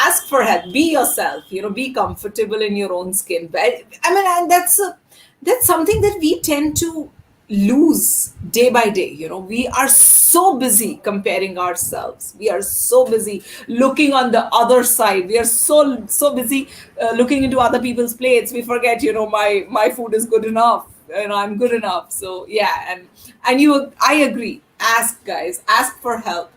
Ask for help. Be yourself. Be comfortable in your own skin. But I mean, and that's something that we tend to lose day by day. We are so busy comparing ourselves. We are so busy looking on the other side. We are so busy looking into other people's plates. We forget, my food is good enough. I'm good enough. So yeah, and I agree. Ask, guys, ask for help.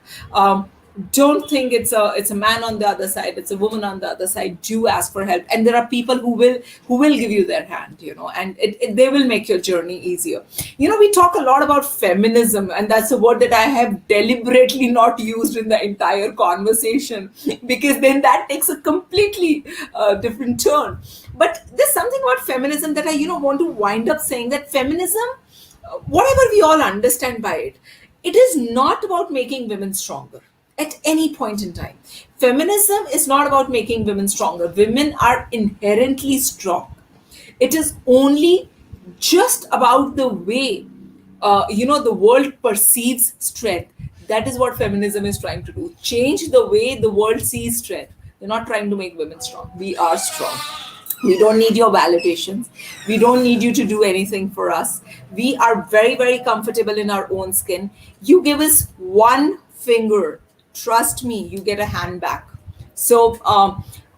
Don't think it's a man on the other side, it's a woman on the other side. Do ask for help, and there are people who will give you their hand, and they will make your journey easier. We talk a lot about feminism, and that's a word that I have deliberately not used in the entire conversation because then that takes a completely different turn. But there's something about feminism that I want to wind up saying, that feminism, whatever we all understand by it, it is not about making women stronger at any point in time. Feminism is not about making women stronger. Women are inherently strong. It is only just about the way the world perceives strength. That is what feminism is trying to do. Change the way the world sees strength. They're not trying to make women strong. We are strong. We don't need your validations. We don't need you to do anything for us. We are very, very comfortable in our own skin. You give us one finger, trust me, you get a hand back. So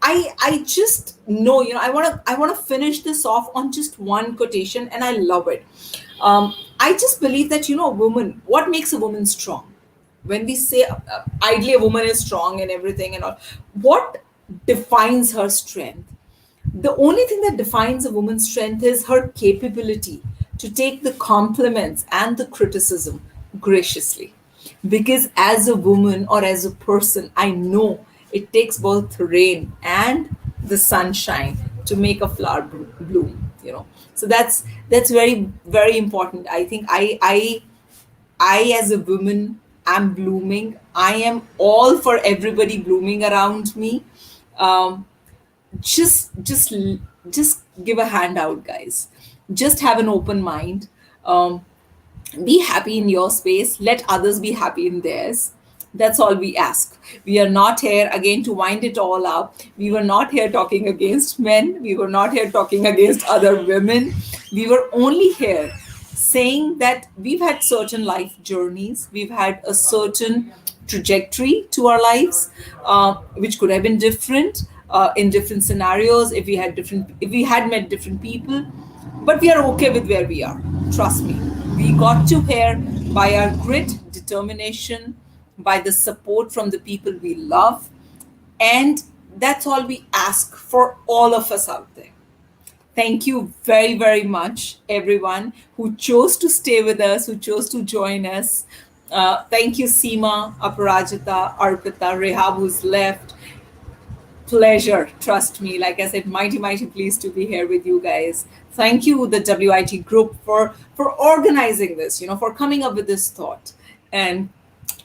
I just know, I want to finish this off on just one quotation, and I love it. I just believe that, woman, what makes a woman strong? When we say ideally a woman is strong and everything and all, what defines her strength? The only thing that defines a woman's strength is her capability to take the compliments and the criticism graciously. Because as a woman or as a person, I know it takes both rain and the sunshine to make a flower bloom. So that's very, very important. I think I as a woman am blooming. I am all for everybody blooming around me. Um, just just just give a hand out, guys. Just have an open mind. Be happy in your space, let others be happy in theirs. That's all we ask. We are not here, again, to wind it all up, we were not here talking against men, we were not here talking against other women. We were only here saying that we've had certain life journeys, we've had a certain trajectory to our lives, which could have been different in different scenarios, if we had met different people. But we are okay with where we are. Trust me. We got to here by our grit, determination, by the support from the people we love. And that's all we ask for all of us out there. Thank you very, very much, everyone who chose to stay with us, who chose to join us. Thank you, Seema, Aparajita, Arpita, Rehab, who's left. Pleasure, trust me. Like I said, mighty, mighty pleased to be here with you guys. Thank you, the WIT group, for organizing this, for coming up with this thought. And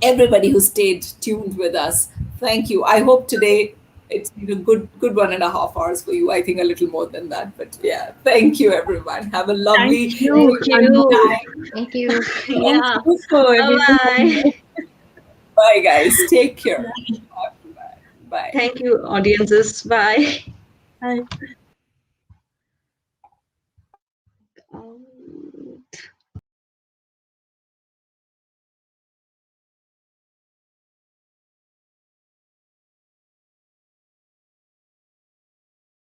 everybody who stayed tuned with us, thank you. I hope today it's been a good 1.5 hours for you. I think a little more than that. But yeah, thank you, everyone. Have a lovely Thank you. time. Thank you. Yeah. Thank you for everything. Bye. Bye, guys. Take care. Bye. Bye. Thank you, audiences. Bye. Bye.